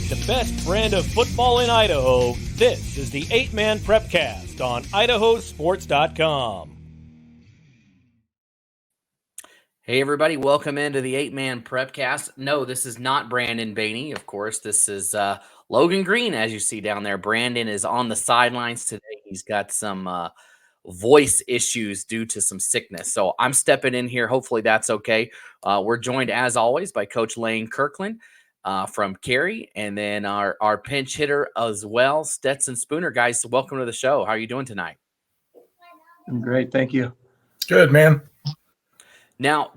With the best brand of football in Idaho, this is the 8-Man Prepcast on IdahoSports.com. Hey everybody, welcome into the 8-Man Prepcast. No, this is not Brandon Baney. Of course, this is Logan Green, as you see down there. Brandon is on the sidelines today. He's got some voice issues due to some sickness. So I'm stepping in here. Hopefully that's okay. We're joined, as always, by Coach Lane Kirkland from Cary, and then our pinch hitter as well, Stetson Spooner. Guys, welcome to the show. How are you doing tonight? I'm great. Thank you. Good, man. Now,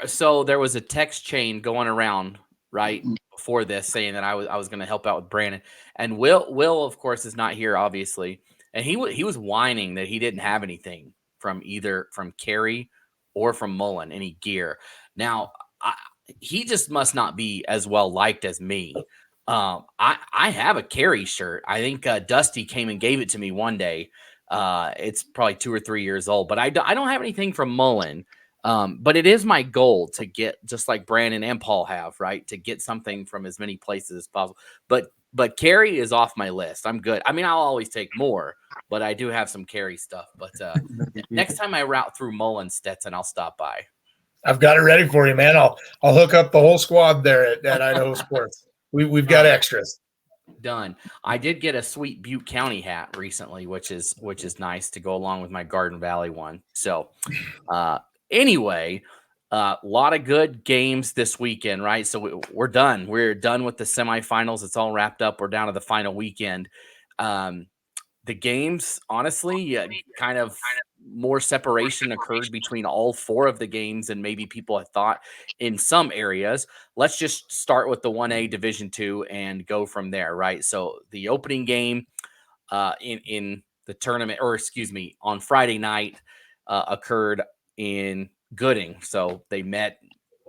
so there was a text chain going around right before this saying that I was going to help out with Brandon, and Will of course is not here, obviously, and he was whining that he didn't have anything from either from Cary or from Mullen, any gear. Now, he just must not be as well liked as me. I have a Cary shirt. I think Dusty came and gave it to me one day. It's probably 2 or 3 years old, but I don't have anything from Mullen. But it is my goal to get, just like Brandon and Paul have, right, to get something from as many places as possible. But Cary is off my list. I'm good. I mean, I'll always take more, but I do have some Cary stuff. But next time I route through Mullen, Stetson, I'll stop by. I've got it ready for you, man. I'll hook up the whole squad there at Idaho Sports. We've got extras. Done. I did get a sweet Butte County hat recently, which is nice to go along with my Garden Valley one. So, anyway, a lot of good games this weekend, right? So we're done. We're done with the semifinals. It's all wrapped up. We're down to the final weekend. The games, honestly, kind of more separation occurred between all 4 of the games than maybe people had thought in some areas. Let's just start with the 1A Division II and go from there, right? So the opening game in the tournament, or excuse me, on Friday night occurred in Gooding. So they met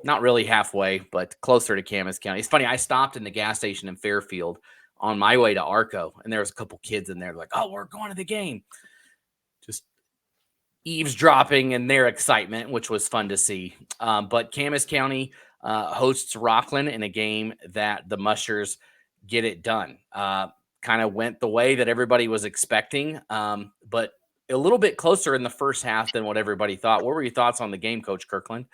not really halfway, but closer to Camas County. It's funny, I stopped in the gas station in Fairfield on my way to Arco, and there was a couple kids in there like, oh, we're going to the game. Just eavesdropping and their excitement, which was fun to see. But Camas County hosts Rockland in a game that the Mushers get it done. Kind of went the way that everybody was expecting, but a little bit closer in the first half than what everybody thought. What were your thoughts on the game, Coach Kirkland?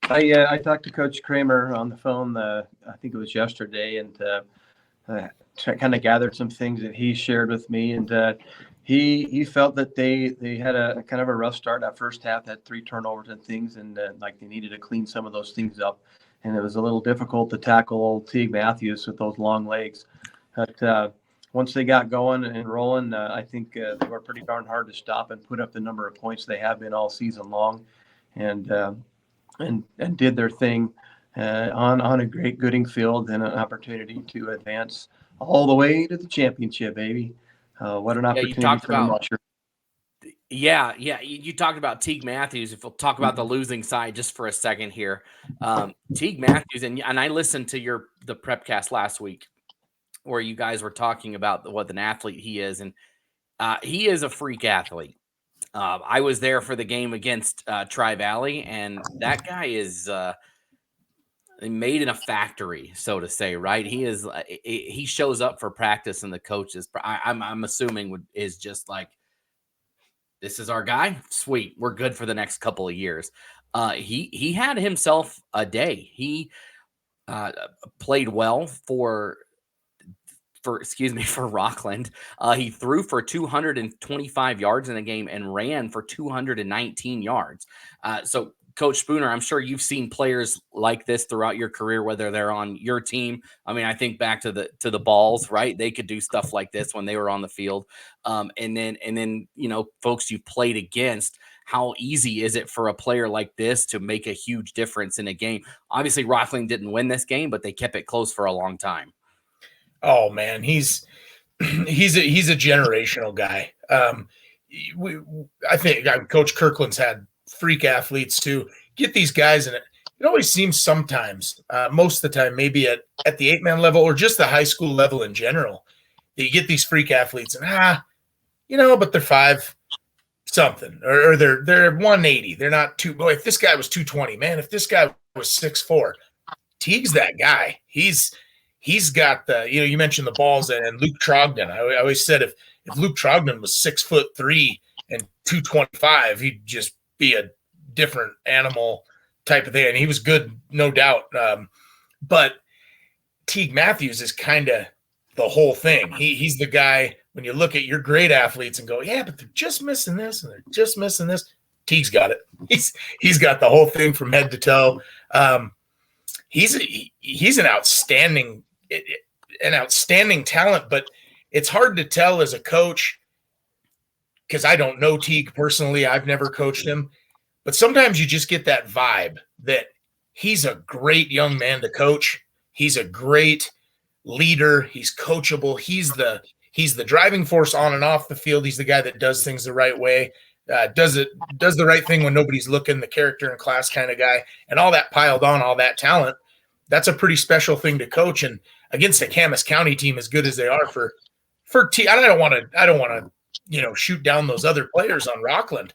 I talked to Coach Kramer on the phone. I think it was yesterday, and kind of gathered some things that he shared with me. And he felt that they had a kind of a rough start. That first half had 3 turnovers and things, and like they needed to clean some of those things up. And it was a little difficult to tackle old Teague Matthews with those long legs. But once they got going and rolling, I think they were pretty darn hard to stop and put up the number of points they have been all season long, and did their thing on a great Gooding field, and an opportunity to advance all the way to the championship, baby. What an opportunity for the Mushers. Yeah. You talked about Teague Matthews. If we'll talk about the losing side just for a second here, Teague Matthews, and I listened to the Prepcast last week, where you guys were talking about what an athlete he is, and he is a freak athlete. I was there for the game against Tri-Valley, and that guy is made in a factory, so to say, right? He shows up for practice, and the coaches, I'm assuming, is just like, this is our guy. Sweet, we're good for the next couple of years. He had himself a day. He played well for Rockland. He threw for 225 yards in the game and ran for 219 yards. So Coach Spooner, I'm sure you've seen players like this throughout your career, whether they're on your team. I mean, I think back to the Balls, right? They could do stuff like this when they were on the field. And then, folks you played against, how easy is it for a player like this to make a huge difference in a game? Obviously, Rockland didn't win this game, but they kept it close for a long time. Oh man, he's a generational guy. I think Coach Kirkland's had freak athletes too. Get these guys, and it always seems sometimes, most of the time, maybe at the 8-man level or just the high school level in general, that you get these freak athletes, and but they're 5 something, or they're 180. They're not too. Boy, if this guy was 220, man, if this guy was 6'4", Teague's that guy. He's he's got you mentioned the balls and Luke Trogdon. I always said if Luke Trogdon was 6'3" and 225, he'd just be a different animal type of thing. And he was good, no doubt. But Teague Matthews is kind of the whole thing. He's the guy when you look at your great athletes and go, yeah, but they're just missing this and they're just missing this. Teague's got it. He's got the whole thing from head to toe. He's an outstanding talent, but it's hard to tell as a coach because I don't know Teague personally. I've never coached him, but sometimes you just get that vibe that he's a great young man to coach. He's a great leader. He's coachable. He's the driving force on and off the field. He's the guy that does things the right way, does the right thing when nobody's looking, the character in class kind of guy, and all that piled on, all that talent. That's a pretty special thing to coach. And against a Camas County team as good as they are for I don't want to, shoot down those other players on Rockland.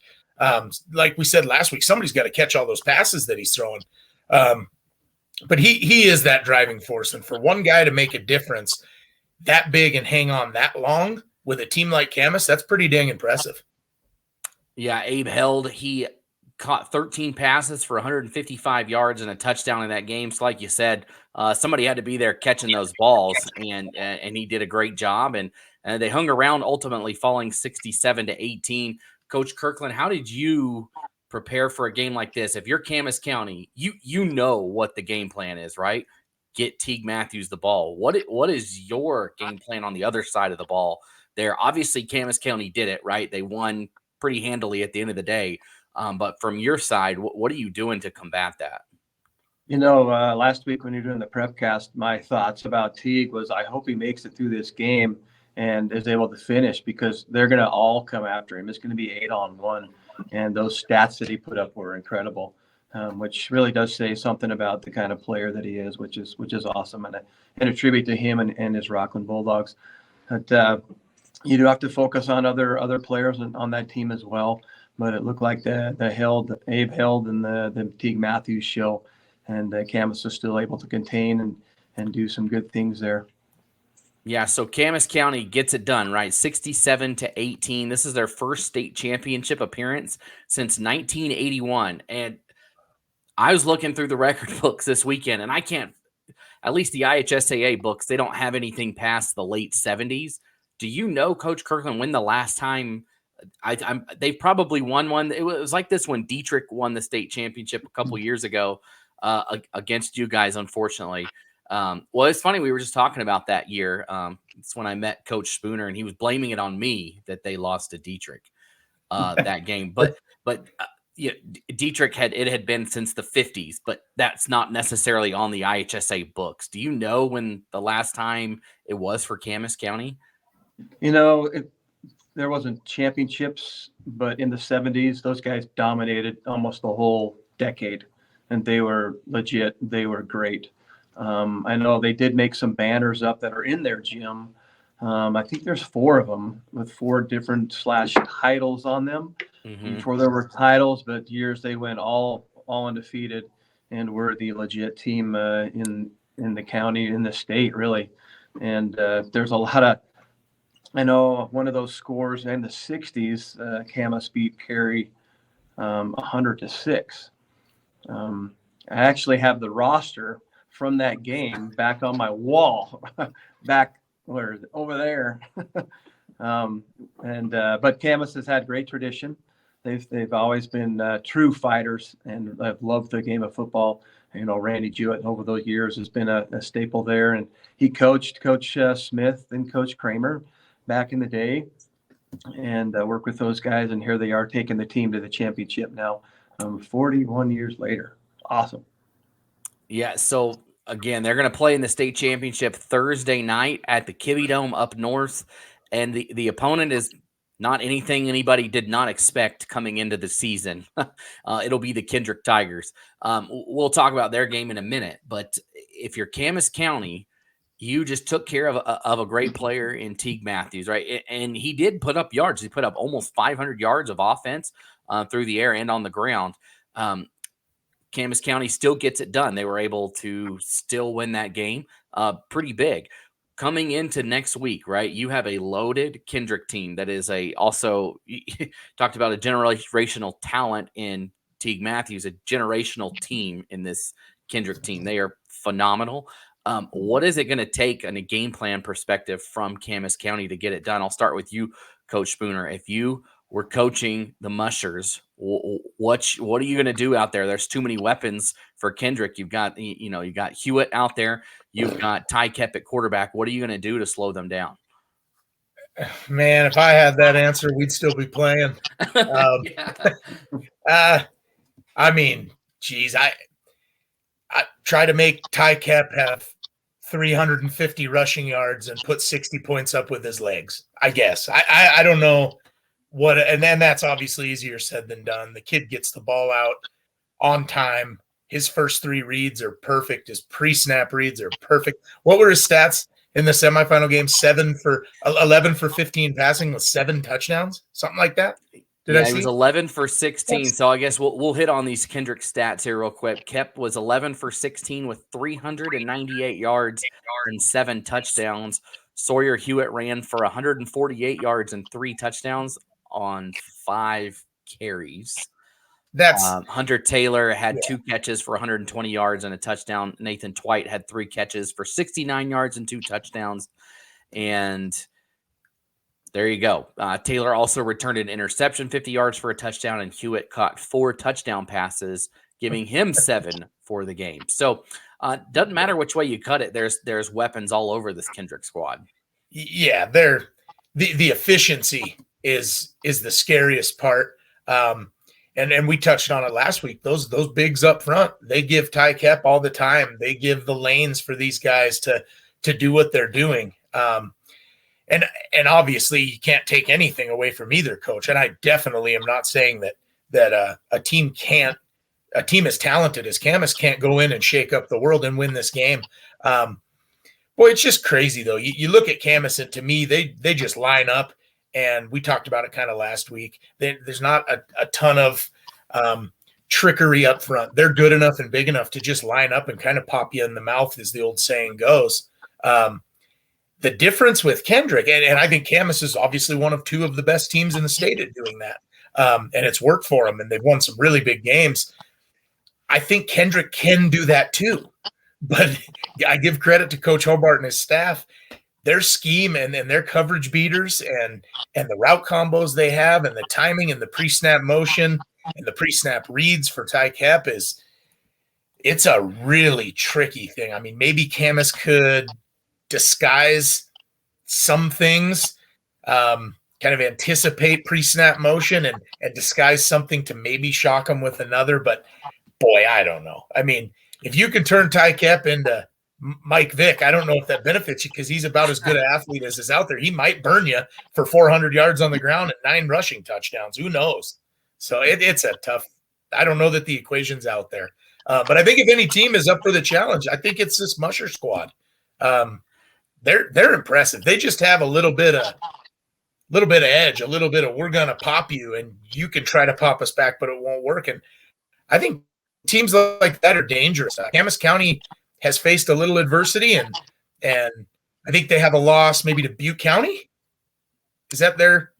Like we said last week, somebody's got to catch all those passes that he's throwing. But he is that driving force. And for one guy to make a difference that big and hang on that long with a team like Camas, that's pretty dang impressive. Yeah, Abe Held, he caught 13 passes for 155 yards and a touchdown in that game. So like you said, somebody had to be there catching those balls, and he did a great job. And they hung around, ultimately falling 67-18. Coach Kirkland, how did you prepare for a game like this? If you're Camas County, you know what the game plan is, right? Get Teague Matthews the ball. What is your game plan on the other side of the ball there? Obviously, Camas County did it, right? They won pretty handily at the end of the day. But from your side, what are you doing to combat that? Last week when you were doing the Prepcast, my thoughts about Teague was I hope he makes it through this game and is able to finish because they're going to all come after him. It's going to be 8-on-1. And those stats that he put up were incredible, which really does say something about the kind of player that he is, which is awesome. And a tribute to him and his Rockland Bulldogs. But you do have to focus on other players on that team as well. But it looked like the Abe Held and the Teague Matthews show, and Camas is still able to contain and do some good things there. Yeah, so Camas County gets it done, right? 67-18. This is their first state championship appearance since 1981. And I was looking through the record books this weekend, and I can't, at least the IHSAA books, they don't have anything past the late 70s. Do you know, Coach Kirkland, when the last time they've probably won one? It was like this when Dietrich won the state championship a couple years ago against you guys, unfortunately. Well, it's funny. We were just talking about that year. It's when I met Coach Spooner, and he was blaming it on me that they lost to Dietrich that game. But Dietrich had been since the 50s, but that's not necessarily on the IHSA books. Do you know when the last time it was for Camas County? There wasn't championships, but in the 70s, those guys dominated almost the whole decade, and they were legit. They were great. I know they did make some banners up that are in their gym. I think there's 4 of them with 4 different /titles on them. Mm-hmm. Before there were titles, but years they went all undefeated and were the legit team in the county, in the state, really. And there's a lot of, I know one of those scores in the 60s, Camas beat Perry 100-6. I actually have the roster from that game back on my wall, back where is it? Over there. But Camas has had great tradition. They've always been true fighters, and I've loved the game of football. Randy Jewett over those years has been a staple there, and he coached Coach Smith and Coach Kramer back in the day, and worked with those guys. And here they are taking the team to the championship now, 41 years later. Awesome. Yeah. So again, they're going to play in the state championship Thursday night at the Kibbe Dome up north. And the opponent is not anything anybody did not expect coming into the season. It'll be the Kendrick Tigers. We'll talk about their game in a minute. But if you're Camas County, you just took care of a great player in Teague Matthews, right? And he did put up yards. He put up almost 500 yards of offense through the air and on the ground. Camas County still gets it done. They were able to still win that game. pretty big. Coming into next week, right? You have a loaded Kendrick team that is also talked about a generational talent in Teague Matthews, a generational team in this Kendrick team. They are phenomenal. What is it going to take in a game plan perspective from Camas County to get it done? I'll start with you, Coach Spooner. If you were coaching the Mushers, what are you going to do out there? There's too many weapons for Kendrick. You've got Hewitt out there. You've got Ty Kep at quarterback. What are you going to do to slow them down? Man, if I had that answer, we'd still be playing. I mean, geez, I try to make Ty Kep have 350 rushing yards and put 60 points up with his legs, I guess. I don't know what, and then that's obviously easier said than done. The kid gets the ball out on time. His first 3 reads are perfect. His pre-snap reads are perfect. What were his stats in the semifinal game? 11 for 15 passing with 7 touchdowns, something like that. He was 11 for 16. So I guess we'll hit on these Kendrick stats here real quick. Kep was 11 for 16 with 398 yards and 7 touchdowns. Sawyer Hewitt ran for 148 yards and 3 touchdowns on 5 carries. Hunter Taylor had 2 catches for 120 yards and a touchdown. Nathan Twite had 3 catches for 69 yards and 2 touchdowns. And there you go. Taylor also returned an interception, 50 yards for a touchdown, and Hewitt caught 4 touchdown passes, giving him 7 for the game. So doesn't matter which way you cut it. There's weapons all over this Kendrick squad. Yeah, the efficiency is the scariest part. And we touched on it last week. Those bigs up front, they give Ty Kep all the time. They give the lanes for these guys to do what they're doing. And obviously you can't take anything away from either coach. And I definitely am not saying that a team as talented as Camas can't go in and shake up the world and win this game. Boy, it's just crazy though. You look at Camas, and to me, they just line up. And we talked about it kind of last week. There's not a ton of trickery up front. They're good enough and big enough to just line up and kind of pop you in the mouth, as the old saying goes. The difference with Kendrick, and I think Camas is obviously one of 2 of the best teams in the state at doing that. And it's worked for them, and they've won some really big games. I think Kendrick can do that too. But I give credit to Coach Hobart and his staff. Their scheme and their coverage beaters and the route combos they have and the timing and the pre-snap motion and the pre-snap reads for Ty Kep it's a really tricky thing. I mean, maybe Camas could disguise some things, kind of anticipate pre-snap motion and disguise something to maybe shock them with another. But boy, I don't know. I mean, if you can turn Ty Kep into Mike Vick, I don't know if that benefits you, because he's about as good an athlete as is out there. He might burn you for 400 yards on the ground and 9 rushing touchdowns. Who knows? So it's a tough – I don't know that the equation's out there. But I think if any team is up for the challenge, I think it's this Musher squad. They're impressive. They just have a little bit of edge, a little bit of we're going to pop you, and you can try to pop us back, but it won't work. And I think teams like that are dangerous. Camas County – has faced a little adversity, and I think they have a loss maybe to Butte County. Is that their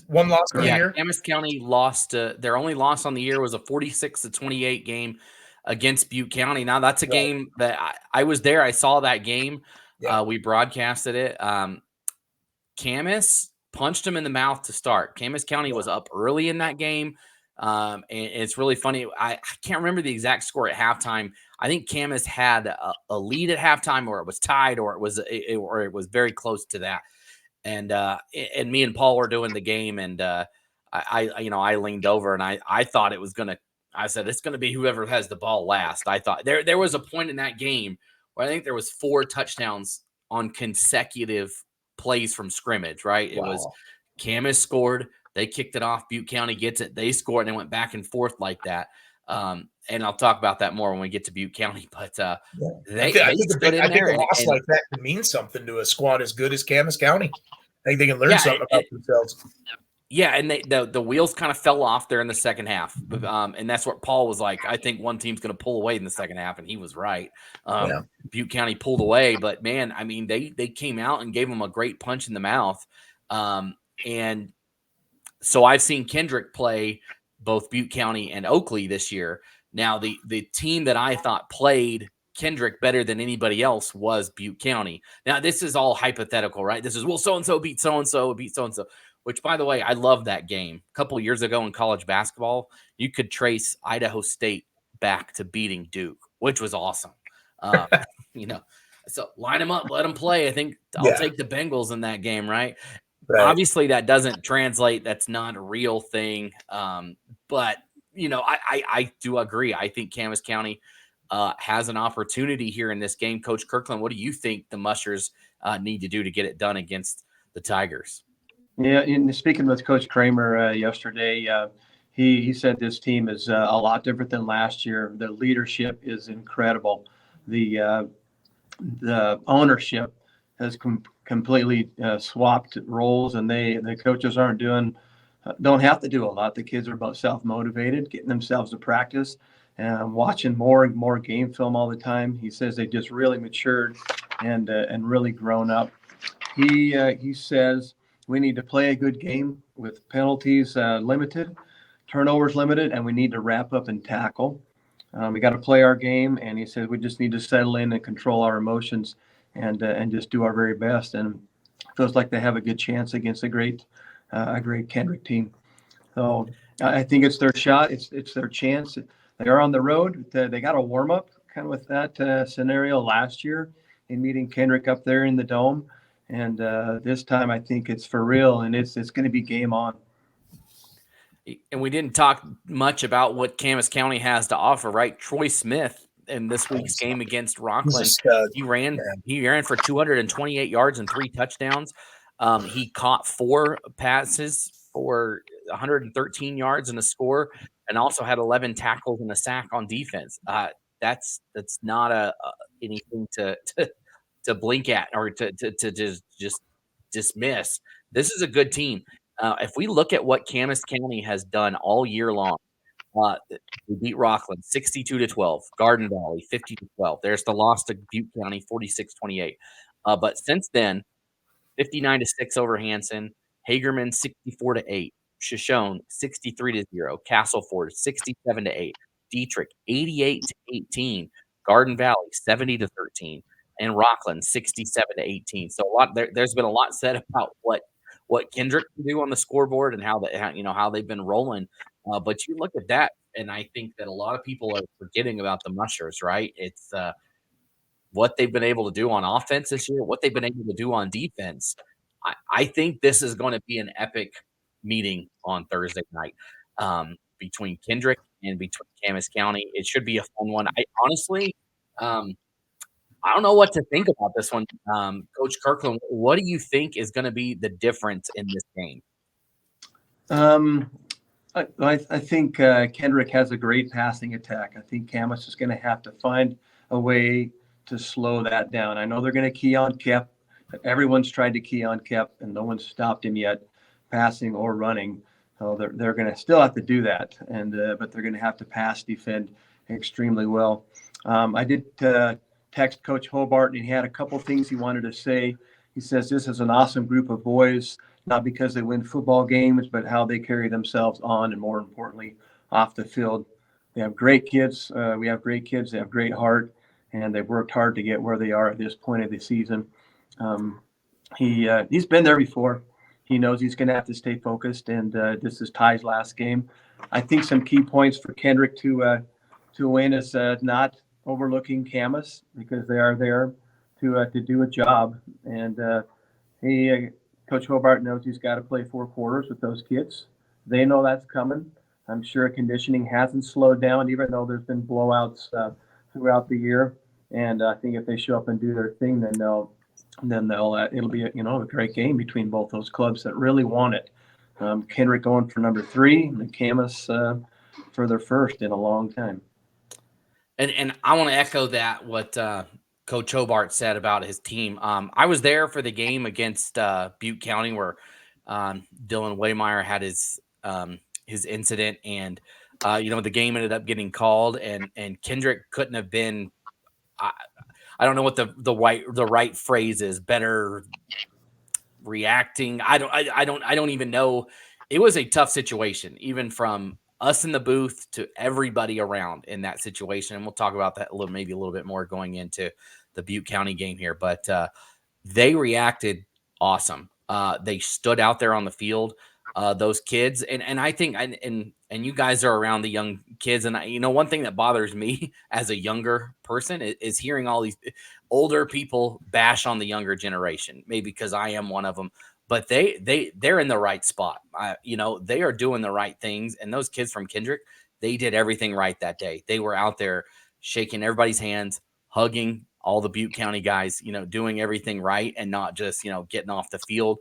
one loss on the year? Camas County lost. Their only loss on the year was a 46-28 game against Butte County. Now that's a game that I was there. I saw that game. Yeah. We broadcasted it. Camas punched him in the mouth to start. Camas County was up early in that game. And it's really funny. I can't remember the exact score at halftime. I think Camas had a lead at halftime, or it was tied, or it was very close to that. And me and Paul were doing the game, and I leaned over and I thought it was gonna. I said it's gonna be whoever has the ball last. I thought there was a point in that game where I think there was 4 touchdowns on consecutive plays from scrimmage. Right? Wow. It was Camas scored. They kicked it off. Butte County gets it. They scored, and it went back and forth like that. And I'll talk about that more when we get to Butte County. But I think a loss like that can mean something to a squad as good as Camas County. I think they can learn something about themselves. Yeah, and the wheels kind of fell off there in the second half, and that's what Paul was like. I think one team's going to pull away in the second half, and he was right. Yeah. Butte County pulled away, but man, I mean, they came out and gave them a great punch in the mouth. And so I've seen Kendrick play both Butte County and Oakley this year. Now, the team that I thought played Kendrick better than anybody else was Butte County. Now, this is all hypothetical, right? This is, well, so-and-so beat so-and-so, beat so-and-so, which, by the way, I love that game. A couple of years ago in college basketball, you could trace Idaho State back to beating Duke, which was awesome. You know, so line them up, let them play. I think I'll take the Bengals in that game, right? Right. Obviously, that doesn't translate. That's not a real thing. But, you know, I do agree. I think Camas County has an opportunity here in this game. Coach Kirkland, what do you think the Mushers need to do to get it done against the Tigers? Yeah, in speaking with Coach Kramer yesterday, he said this team is a lot different than last year. The leadership is incredible. The ownership has completely swapped roles, and the coaches don't have to do a lot. The kids are about self-motivated, getting themselves to practice, and watching more and more game film all the time. He says they just really matured and really grown up. He says we need to play a good game with penalties limited, turnovers limited, and we need to wrap up and tackle. We got to play our game, and he said we just need to settle in and control our emotions and just do our very best. And feels like they have a good chance against a great Kendrick team. So I think it's their shot. It's their chance. They are on the road. They got a warm up kind of with that scenario last year in meeting Kendrick up there in the dome. And this time, I think it's for real, and it's going to be game on. And we didn't talk much about what Camas County has to offer, right? Troy Smith in this week's game against Rockland, he ran for 228 yards and 3 touchdowns. He caught 4 passes for 113 yards and a score, and also had 11 tackles and a sack on defense. That's not anything to blink at or to just dismiss. This is a good team. If we look at what Camas County has done all year long, we beat Rockland 62-12, Garden Valley 50-12. There's the loss to Butte County 46-28. But since then, 59-6 over Hanson, Hagerman 64-8, Shoshone 63-0, Castleford 67-8, Dietrich 88-18, Garden Valley 70-13, and Rockland 67-18. So there's been a lot said about what Kendrick can do on the scoreboard and how they've been rolling. But you look at that, and I think that a lot of people are forgetting about the Mushers, right? It's what they've been able to do on offense this year, what they've been able to do on defense. I think this is going to be an epic meeting on Thursday night between Kendrick and between Camas County. It should be a fun one. I honestly, I don't know what to think about this one. Coach Kirkland, what do you think is going to be the difference in this game? I think Kendrick has a great passing attack. I think Camas is going to have to find a way to slow that down. I know they're going to key on Kep. Everyone's tried to key on Kep, and no one's stopped him yet, passing or running. So they're going to still have to do that, but they're going to have to pass defend extremely well. I did text Coach Hobart, and he had a couple things he wanted to say. He says this is an awesome group of boys, not because they win football games, but how they carry themselves on, and more importantly, off the field. They have great kids. We have great kids. They have great heart, and they've worked hard to get where they are at this point of the season. He's been there before. He knows he's going to have to stay focused, and this is Ty's last game. I think some key points for Kendrick to win is not overlooking Camas, because they are there to do a job. And Coach Hobart knows he's got to play 4 quarters with those kids. They know that's coming. I'm sure conditioning hasn't slowed down, even though there's been blowouts throughout the year. And I think if they show up and do their thing, then it'll be a great game between both those clubs that really want it. Kendrick going for number 3, and Camas for their first in a long time. And I want to echo that what Coach Hobart said about his team. I was there for the game against Butte County where Dylan Waymeyer had his incident, and the game ended up getting called, and Kendrick couldn't have been. I don't know what the right phrase is. Better reacting. I don't even know. It was a tough situation, even from us in the booth to everybody around in that situation. And we'll talk about that maybe a little bit more going into the Butte County game here. But they reacted awesome. They stood out there on the field. Those kids, and I think, and you guys are around the young kids, and one thing that bothers me as a younger person is hearing all these older people bash on the younger generation. Maybe because I am one of them, but they're in the right spot. They are doing the right things, and those kids from Kendrick, they did everything right that day. They were out there shaking everybody's hands, hugging all the Butte County guys, doing everything right, and not just getting off the field.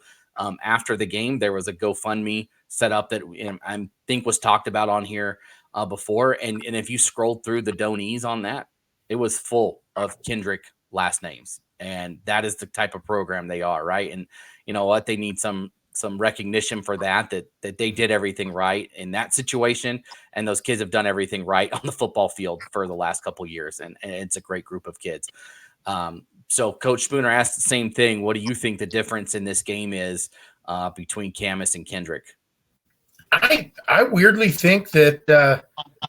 After the game, there was a GoFundMe set up that I think was talked about on here before. And if you scrolled through the donees on that, it was full of Kendrick last names. And that is the type of program they are, right? And you know what? They need some recognition for that they did everything right in that situation. And those kids have done everything right on the football field for the last couple of years. And it's a great group of kids. So Coach Spooner asked the same thing. What do you think the difference in this game is between Camas and Kendrick? I weirdly think that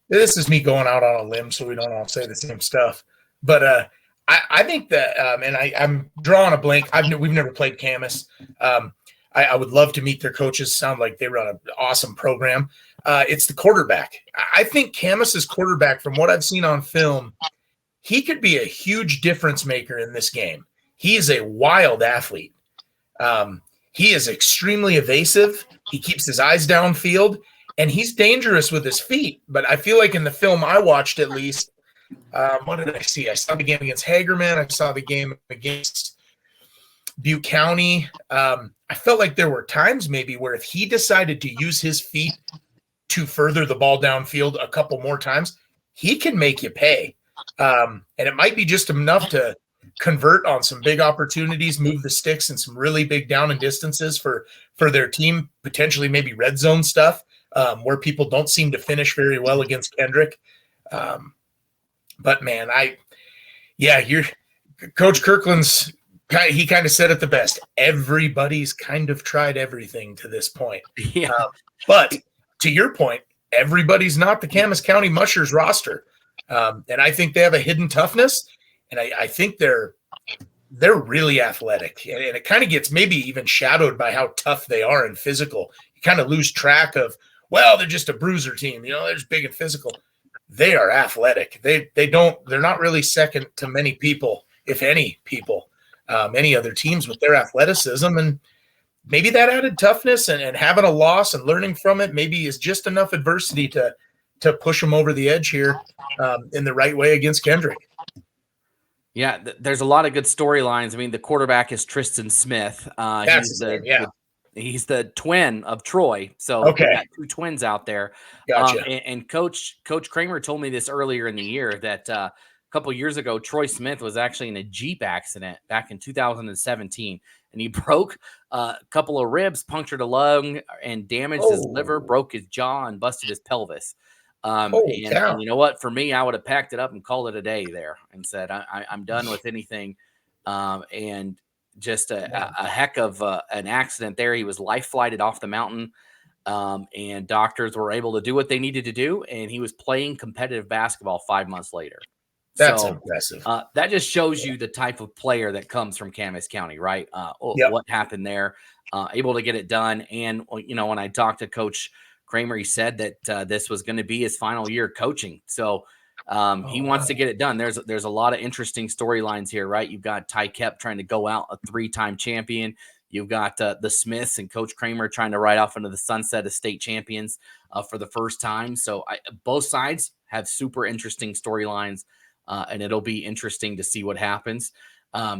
this is me going out on a limb, so we don't all say the same stuff. But I think that, and I'm drawing a blank. We've never played Camas. I would love to meet their coaches. Sound like they run an awesome program. It's the quarterback. I think Camas's quarterback, from what I've seen on film, he could be a huge difference maker in this game. He is a wild athlete. He is extremely evasive. He keeps his eyes downfield, and he's dangerous with his feet. But I feel like in the film I watched, at least, what did I see? I saw the game against Hagerman. I saw the game against Butte County. I felt like there were times maybe where if he decided to use his feet to further the ball downfield a couple more times, he can make you pay. And it might be just enough to convert on some big opportunities, move the sticks in some really big down and distances for their team, potentially maybe red zone stuff, where people don't seem to finish very well against Kendrick. But man, Coach Kirkland's, he kind of said it the best. Everybody's kind of tried everything to this point. Yeah. But to your point, everybody's not the Camas County Mushers roster. And I think they have a hidden toughness, and I think they're really athletic, and it kind of gets maybe even shadowed by how tough they are and physical. You kind of lose track of, well, they're just a bruiser team, they're just big and physical. They are athletic. They're not really second to many people, if any people, any other teams with their athleticism. And maybe that added toughness and having a loss and learning from it maybe is just enough adversity to push them over the edge here in the right way against Kendrick. Yeah, there's a lot of good storylines. I mean, the quarterback is Tristan Smith. That's his name, yeah. He's the twin of Troy. So okay. We got two twins out there. Gotcha. And Coach Kramer told me this earlier in the year that a couple of years ago, Troy Smith was actually in a Jeep accident back in 2017. And he broke a couple of ribs, punctured a lung, and damaged his liver, broke his jaw, and busted his pelvis. And you know what? For me, I would have packed it up and called it a day there and said, I'm done with anything. And just a heck of an accident there. He was life flighted off the mountain, and doctors were able to do what they needed to do. And he was playing competitive basketball 5 months later. That's impressive. That just shows you the type of player that comes from Camas County, right? What happened there, able to get it done. And, when I talked to Coach Kramer, he said that this was going to be his final year coaching. So he wants to get it done. There's a lot of interesting storylines here, right? You've got Ty Kep trying to go out a 3-time champion. You've got the Smiths and Coach Kramer trying to ride off into the sunset as state champions for the first time. So both sides have super interesting storylines, and it'll be interesting to see what happens.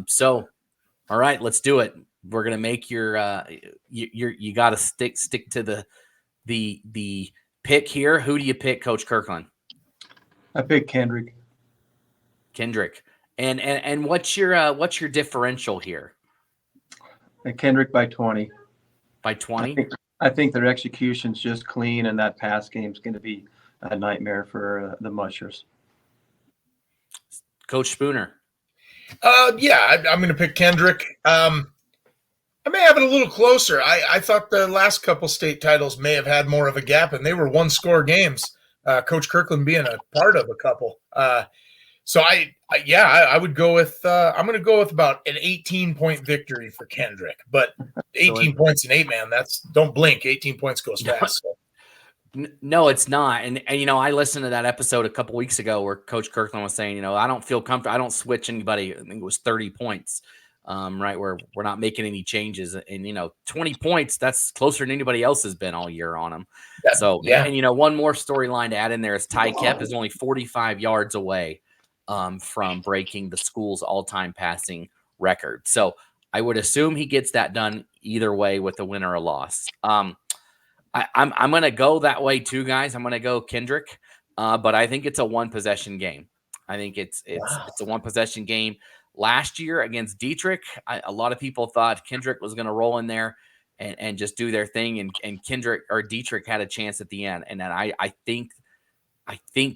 So, all right, let's do it. We're going to make you got to stick to the pick here. Who do you pick, Coach Kirkland? I pick Kendrick. And what's your differential here? Kendrick by 20. by I 20. think, I think their execution's just clean, and that pass game's going to be a nightmare for the Mushers. Coach Spooner. Yeah, I'm going to pick Kendrick. I may have it a little closer. I thought the last couple state titles may have had more of a gap, and they were one-score games. Coach Kirkland being a part of a couple. So I would go with. I'm going to go with about an 18-point victory for Kendrick, but 18 points in 8-man. That's don't blink. 18 points goes fast. So. No, it's not. And I listened to that episode a couple weeks ago where Coach Kirkland was saying, I don't feel comfortable. I don't switch anybody. I think it was 30 points, right, where we're not making any changes. And, 20 points, that's closer than anybody else has been all year on them. So, yeah. And one more storyline to add in there is Ty Kep is only 45 yards away from breaking the school's all-time passing record. So I would assume he gets that done either way with a win or a loss. I'm going to go that way too, guys. I'm going to go Kendrick, but I think it's a one-possession game. I think it's a one-possession game. Last year against Dietrich, a lot of people thought Kendrick was going to roll in there and just do their thing, and Kendrick or Dietrich had a chance at the end. And then I think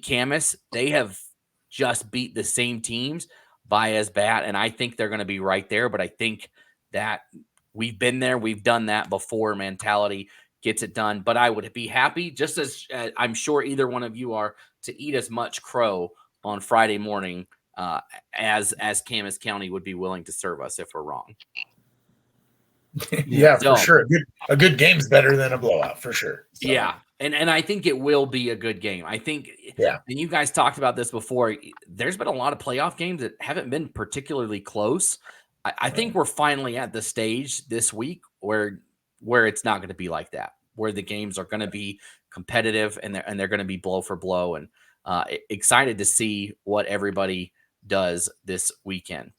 Camus, they have just beat the same teams by as bad, and I think they're going to be right there. But I think that we've been there, we've done that before mentality gets it done. But I would be happy, just as I'm sure either one of you are, to eat as much crow on Friday morning as Camas County would be willing to serve us if we're wrong. Yeah, for sure. A good game's better than a blowout, for sure. So. Yeah, and I think it will be a good game. I think, and you guys talked about this before, there's been a lot of playoff games that haven't been particularly close. I think we're finally at the stage this week where it's not going to be like that, where the games are going to be competitive and they're going to be blow for blow, and excited to see what everybody does this weekend.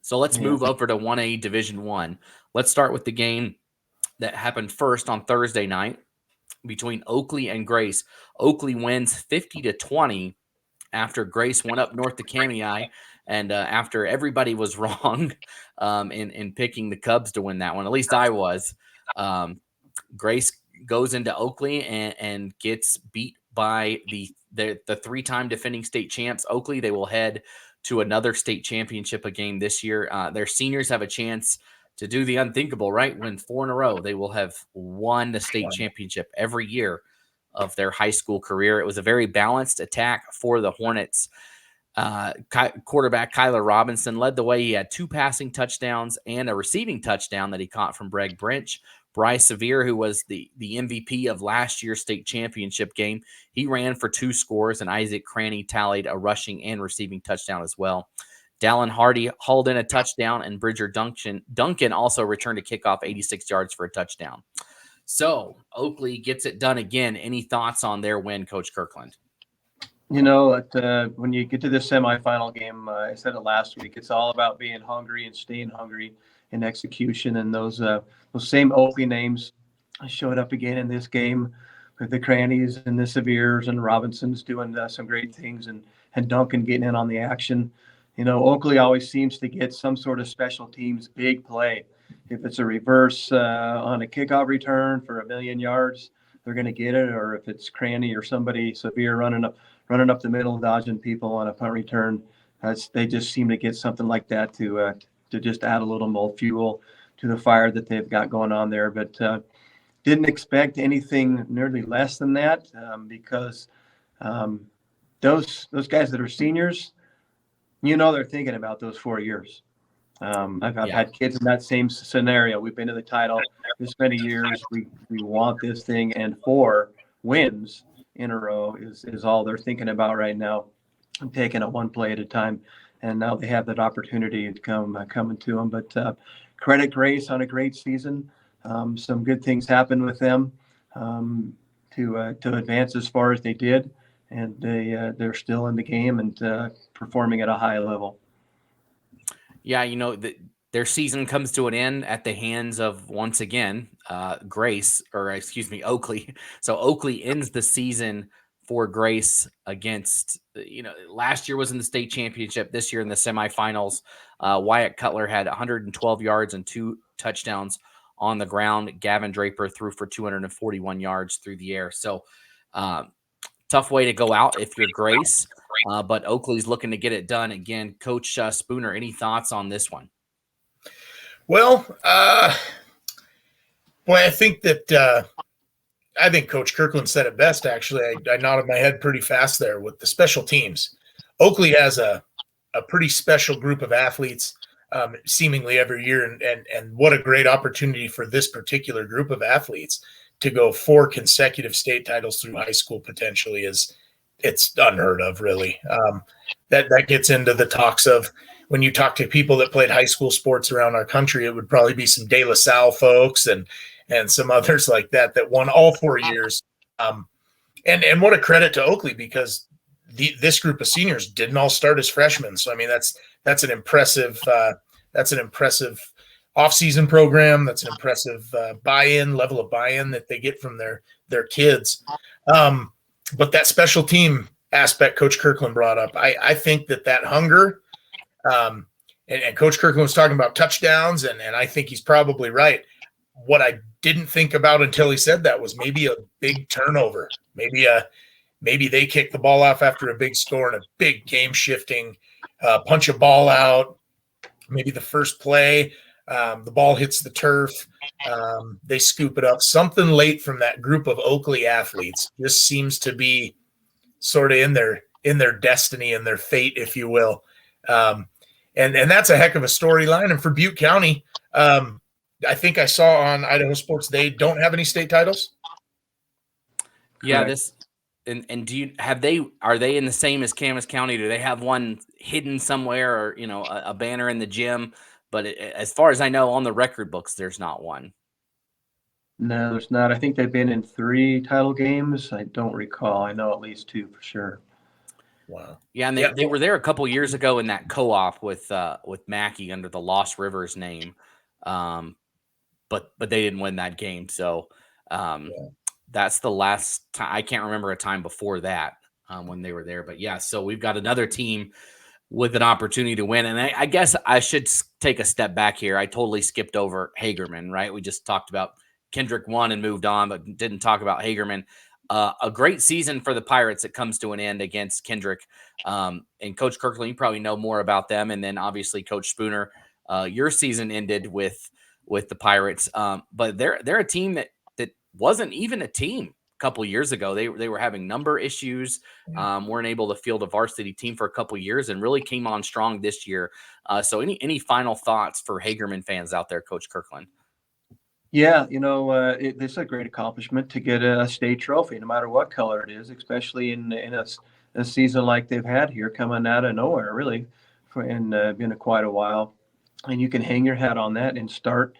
So let's move over to 1A Division I. Let's start with the game that happened first on Thursday night between Oakley and Grace. Oakley wins 50-20 after Grace went up north to Kamei, and after everybody was wrong in picking the Cubs to win that one. At least I was. Grace goes into Oakley and gets beat by the three-time defending state champs, Oakley. They will head to another state championship game this year. Their seniors have a chance to do the unthinkable, right? Win 4 in a row. They will have won the state championship every year of their high school career. It was a very balanced attack for the Hornets. Quarterback Kyler Robinson led the way. He had 2 passing touchdowns and a receiving touchdown that he caught from Breg Brinch. Bryce Sevier, who was the MVP of last year's state championship game, he ran for 2 scores, and Isaac Cranny tallied a rushing and receiving touchdown as well. Dallin Hardy hauled in a touchdown, and Bridger Duncan also returned a kickoff 86 yards for a touchdown. So Oakley gets it done again. Any thoughts on their win, Coach Kirkland? When you get to the semifinal game, I said it last week, it's all about being hungry and staying hungry in execution. And those same Oakley names showed up again in this game with the Crannies and the Seviers and Robinsons doing some great things, and Duncan getting in on the action. Oakley always seems to get some sort of special teams big play. If it's a reverse on a kickoff return for 1,000,000 yards, they're going to get it. Or if it's Cranny or somebody severe running up the middle, dodging people on a punt return, they just seem to get something like that to just add a little more fuel to the fire that they've got going on there. But didn't expect anything nearly less than that because those guys that are seniors, they're thinking about those 4 years. I've had kids in that same scenario. We've been to the title this many years. We want this thing, and 4 wins in a row is all they're thinking about right now. I'm taking it one play at a time, and now they have that opportunity to coming to them. But credit Grace on a great season. Some good things happened with them to advance as far as they did, and they're still in the game and performing at a high level. Yeah, their season comes to an end at the hands of, once again, Oakley. So Oakley ends the season for Grace against, last year was in the state championship, this year in the semifinals. Wyatt Cutler had 112 yards and 2 touchdowns on the ground. Gavin Draper threw for 241 yards through the air. So tough way to go out if you're Grace, but Oakley's looking to get it done. Again, Coach Spooner, any thoughts on this one? Well, boy, I think Coach Kirkland said it best, actually. I nodded my head pretty fast there with the special teams. Oakley has a pretty special group of athletes seemingly every year, and what a great opportunity for this particular group of athletes to go 4 consecutive state titles through high school potentially it's unheard of, really. That gets into the talks of when you talk to people that played high school sports around our country, it would probably be some De La Salle folks and some others like that won all 4 years. And what a credit to Oakley, because this group of seniors didn't all start as freshmen. So, I mean, that's an impressive off-season program. That's an impressive level of buy-in that they get from their kids. But that special team aspect Coach Kirkland brought up, I think that hunger, and Coach Kirkland was talking about touchdowns, and I think he's probably right. What I didn't think about until he said that was maybe a big turnover, maybe they kick the ball off after a big score and a big game-shifting punch a ball out. Maybe the first play, the ball hits the turf, they scoop it up. Something late from that group of Oakley athletes just seems to be sort of in their destiny and their fate, if you will. And that's a heck of a storyline. And for Butte County, I think I saw on Idaho Sports they don't have any state titles. Yeah, this and are they in the same as Camas County? Do they have one hidden somewhere, or a banner in the gym? But as far as I know, on the record books, there's not one. No, there's not. I think they've been in 3 title games. I don't recall. I know at least 2 for sure. Wow. Yeah, and they were there a couple years ago in that co-op with Mackey under the Lost Rivers name, but they didn't win that game. So that's the last time. I can't remember a time before that when they were there. But yeah, so we've got another team with an opportunity to win. And I guess I should take a step back here. I totally skipped over Hagerman, right? We just talked about Kendrick won and moved on, but didn't talk about Hagerman. A great season for the Pirates that comes to an end against Kendrick. And Coach Kirkland, you probably know more about them. And then obviously Coach Spooner, your season ended with the Pirates. But they're a team that wasn't even a team a couple years ago. They were having number issues, weren't able to field a varsity team for a couple years, and really came on strong this year. So any final thoughts for Hagerman fans out there, Coach Kirkland? Yeah, it's a great accomplishment to get a state trophy, no matter what color it is, especially in a season like they've had here, coming out of nowhere, really, and been quite a while. And you can hang your hat on that and start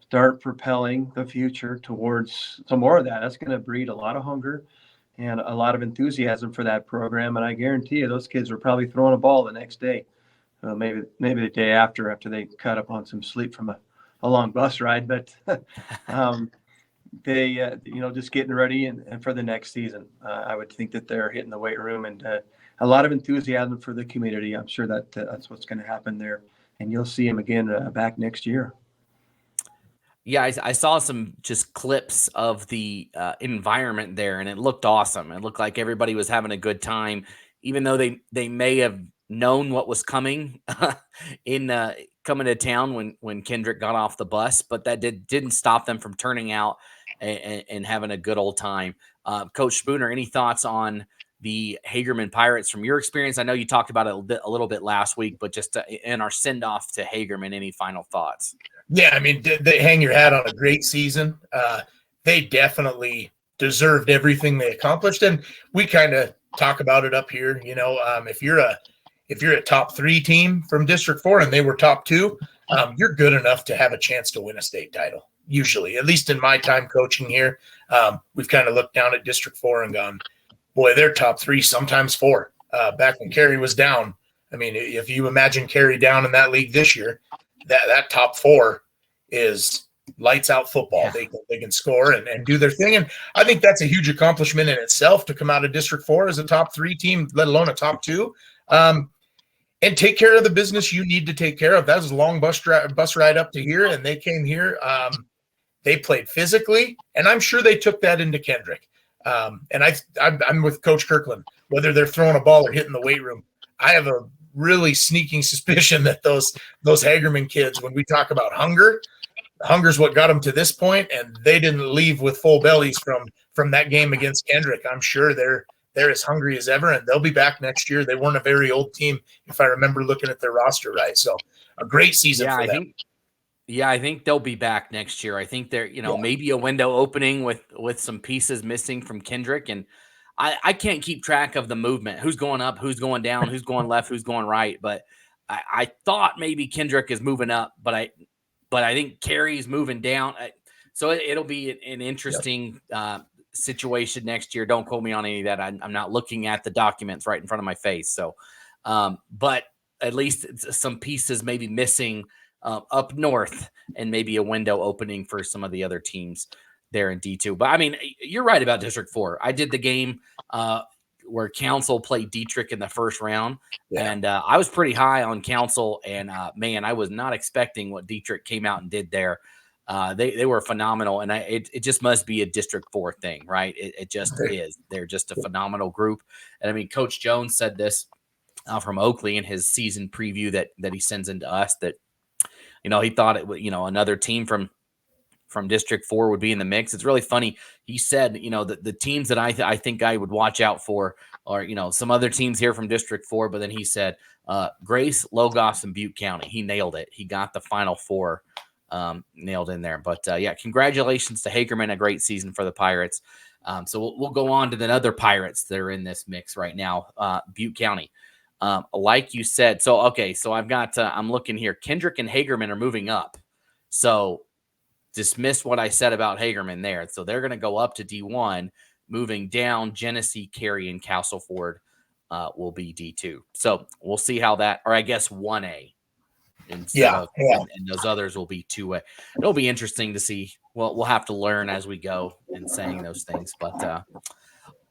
propelling the future towards some more of that. That's going to breed a lot of hunger and a lot of enthusiasm for that program. And I guarantee you, those kids are probably throwing a ball the next day, maybe the day after they cut up on some sleep from a long bus ride. But they, just getting ready and for the next season. I would think that they're hitting the weight room, and a lot of enthusiasm for the community. I'm sure that's what's going to happen there, and you'll see them again back next year. Yeah, I saw some just clips of the environment there, and it looked awesome. It looked like everybody was having a good time, even though they may have known what was coming in coming to town when Kendrick got off the bus, but that didn't stop them from turning out and having a good old time. Coach Spooner, any thoughts on the Hagerman Pirates from your experience? I know you talked about it a little bit last week, but just in our send-off to Hagerman, any final thoughts? Yeah, I mean, they hang your hat on a great season. They definitely deserved everything they accomplished, and we kind of talk about it up here. If you're a top 3 team from District 4 and they were top 2, you're good enough to have a chance to win a state title. Usually, at least in my time coaching here, we've kind of looked down at District 4 and gone, boy, they're top 3, sometimes 4. Back when Cary was down, I mean, if you imagine Cary down in that league this year, that top 4 is lights out football. Yeah. They can score and do their thing. And I think that's a huge accomplishment in itself to come out of District 4 as a top 3 team, let alone a top 2. And take care of the business you need to take care of. That was a long bus ride up to here, and they came here. They played physically, and I'm sure they took that into Kendrick. And I'm with Coach Kirkland. Whether they're throwing a ball or hitting the weight room, I have a really sneaking suspicion that those Hagerman kids, when we talk about hunger's what got them to this point, and they didn't leave with full bellies from that game against Kendrick. I'm sure they're as hungry as ever, and they'll be back next year. They weren't a very old team, if I remember looking at their roster right. So a great season for them. I think they'll be back next year. I think they're, maybe a window opening with some pieces missing from Kendrick. And I can't keep track of the movement. Who's going up, who's going down, who's going left, who's going right. But I thought maybe Kendrick is moving up, but I think Carey's moving down. So it'll be an interesting situation next year. Don't quote me on any of that. I'm not looking at the documents right in front of my face. So, but at least some pieces maybe missing up north, and maybe a window opening for some of the other teams there in D2. But I mean, you're right about District 4. I did the game where Council played Dietrich in the first round, and I was pretty high on Council, and man, I was not expecting what Dietrich came out and did there. They were phenomenal, and it just must be a District 4 thing, right? It just is. They're just a phenomenal group. And I mean, Coach Jones said this from Oakley in his season preview that he sends into us, that he thought it would, another team from District 4 would be in the mix. It's really funny. He said, the teams that I think I would watch out for are, some other teams here from District 4. But then he said, Grace, Logos, and Butte County. He nailed it. He got the Final Four nailed in there. But congratulations to Hagerman. A great season for the Pirates. So we'll go on to the other Pirates that are in this mix right now. Butte County. Like you said, so I've got, I'm looking here. Kendrick and Hagerman are moving up. So dismiss what I said about Hagerman there. So they're going to go up to D1, moving down. Genesee, Cary, and Castleford will be D2. So we'll see how that, or I guess 1A. And those others will be 2A. It'll be interesting to see. Well, we'll have to learn as we go in saying those things. But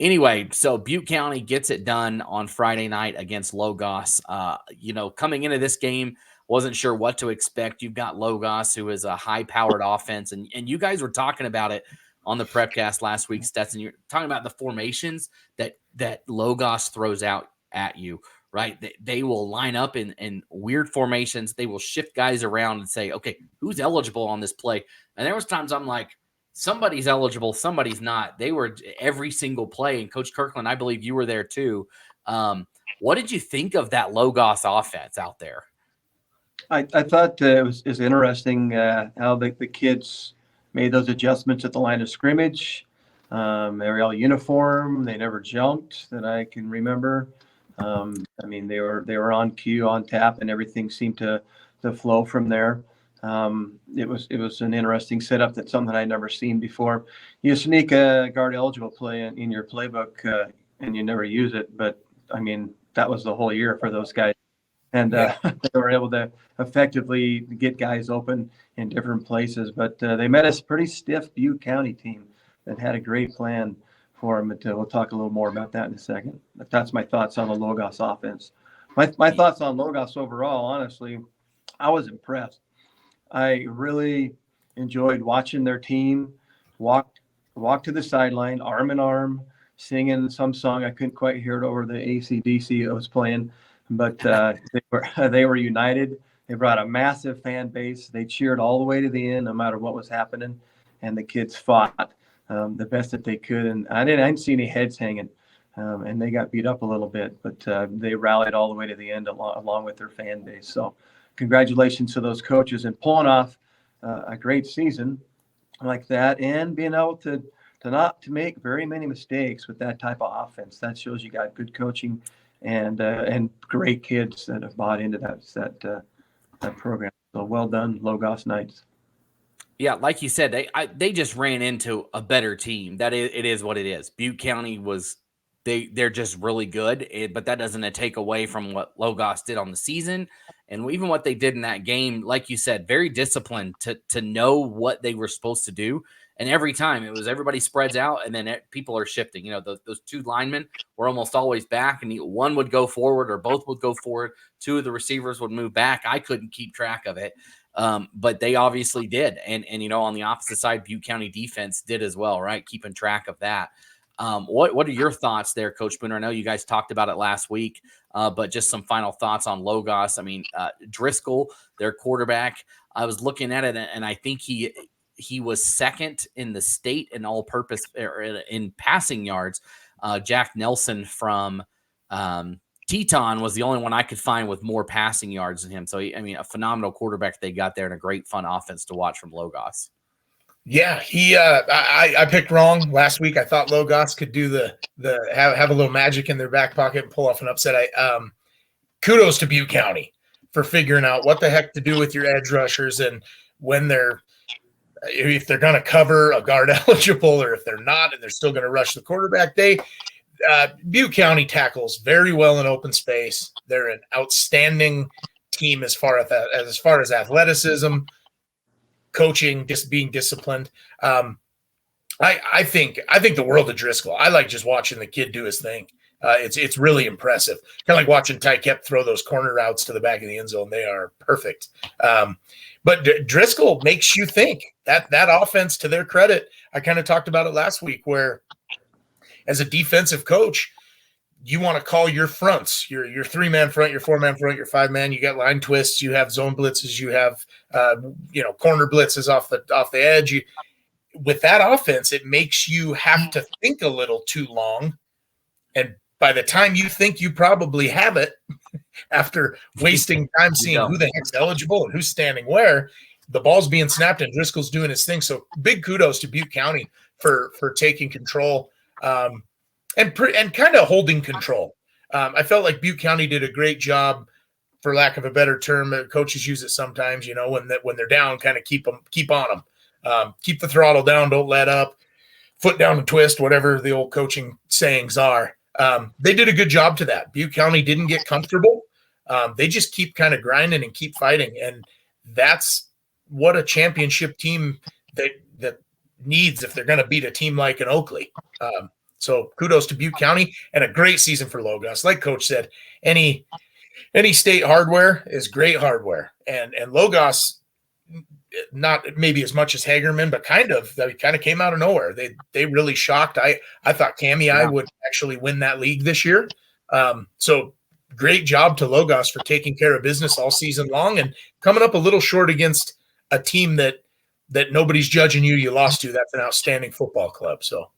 anyway, so Butte County gets it done on Friday night against Logos. Coming into this game, wasn't sure what to expect. You've got Logos, who is a high-powered offense, and you guys were talking about it on the Prepcast last week, Stetson. You're talking about the formations that Logos throws out at you, right? They will line up in weird formations. They will shift guys around and say, okay, who's eligible on this play? And there was times I'm like, somebody's eligible, somebody's not. They were every single play. And Coach Kirkland, I believe you were there too. What did you think of that Logos offense out there? I thought it was interesting how the kids made those adjustments at the line of scrimmage. They were all uniform. They never jumped that I can remember. They were on cue, on tap, and everything seemed to flow from there. It was an interesting setup. That's something I'd never seen before. You sneak a guard eligible play in your playbook and you never use it. But I mean, that was the whole year for those guys. And they were able to effectively get guys open in different places. But they met a pretty stiff Butte County team that had a great plan for them. But we'll talk a little more about that in a second. But that's my thoughts on the Logos offense. My thoughts on Logos overall, honestly, I was impressed. I really enjoyed watching their team walk to the sideline, arm in arm, singing some song. I couldn't quite hear it over the AC/DC I was playing. But they were united. They brought a massive fan base. They cheered all the way to the end, no matter what was happening. And the kids fought the best that they could. And I didn't see any heads hanging. And they got beat up a little bit. But they rallied all the way to the end along with their fan base. So congratulations to those coaches and pulling off a great season like that, and being able to not to make very many mistakes with that type of offense. That shows you got good coaching and great kids that have bought into that program. So well done, Logos Knights. Yeah, like you said, they just ran into a better team. It is what it is. Butte County they're just really good, but that doesn't take away from what Logos did on the season, and even what they did in that game. Like you said, very disciplined to know what they were supposed to do. And every time it was everybody spreads out and then people are shifting. Those two linemen were almost always back, and one would go forward or both would go forward. Two of the receivers would move back. I couldn't keep track of it. But they obviously did. And on the opposite side, Butte County defense did as well, right? Keeping track of that. What are your thoughts there, Coach Booner? I know you guys talked about it last week, but just some final thoughts on Logos. I mean, Driscoll, their quarterback, I was looking at it, and I think he was second in the state in all-purpose in passing yards. Jack Nelson from Teton was the only one I could find with more passing yards than him. So, a phenomenal quarterback they got there and a great fun offense to watch from Logos. Yeah, I picked wrong last week. I thought Logos could do the have a little magic in their back pocket and pull off an upset. Kudos to Butte County for figuring out what the heck to do with your edge rushers and if they're going to cover a guard eligible or if they're not and they're still going to rush the quarterback. Butte County tackles very well in open space. They're an outstanding team as far as athleticism, coaching, just being disciplined. I think the world of Driscoll. I like just watching the kid do his thing. It's really impressive. Kind of like watching Ty Kep throw those corner routes to the back of the end zone. They are perfect. But Driscoll makes you think. That offense, to their credit, I kind of talked about it last week, where as a defensive coach, you want to call your fronts, your 3-man front, your 4-man front, your 5-man. You got line twists, you have zone blitzes, you have corner blitzes off the edge. With that offense, it makes you have to think a little too long, and by the time you think you probably have it, after wasting time seeing who the heck's eligible and who's standing where, the ball's being snapped and Driscoll's doing his thing. So big kudos to Butte County for taking control and kind of holding control. I felt like Butte County did a great job, for lack of a better term. Coaches use it sometimes, when they're down, kind of keep on them, keep the throttle down, don't let up, foot down and twist, whatever the old coaching sayings are. They did a good job to that. Butte County didn't get comfortable. They just keep kind of grinding and keep fighting. And that's what a championship team that needs if they're going to beat a team like an Oakley. So kudos to Butte County and a great season for Logos. Like Coach said, any state hardware is great hardware. And Logos, not maybe as much as Hagerman, but kind of came out of nowhere. They really shocked. I thought Cammy would actually win that league this year. So great job to Logos for taking care of business all season long and coming up a little short against a team that nobody's judging you lost to. That's an outstanding football club. So.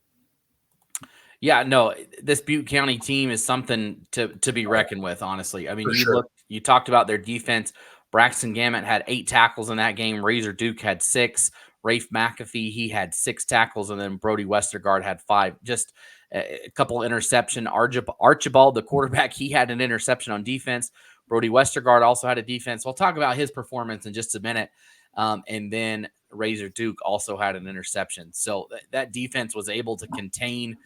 Yeah, no, this Butte County team is something to be reckoned with, honestly. I mean, you talked about their defense. Braxton Gammett had 8 tackles in that game. Razor Duke had 6. Rafe McAfee, he had 6 tackles, and then Brody Westergaard had 5. Just a couple interception. Archibald, the quarterback, he had an interception on defense. Brody Westergaard also had a defense. We'll talk about his performance in just a minute. And then Razor Duke also had an interception. So that defense was able to contain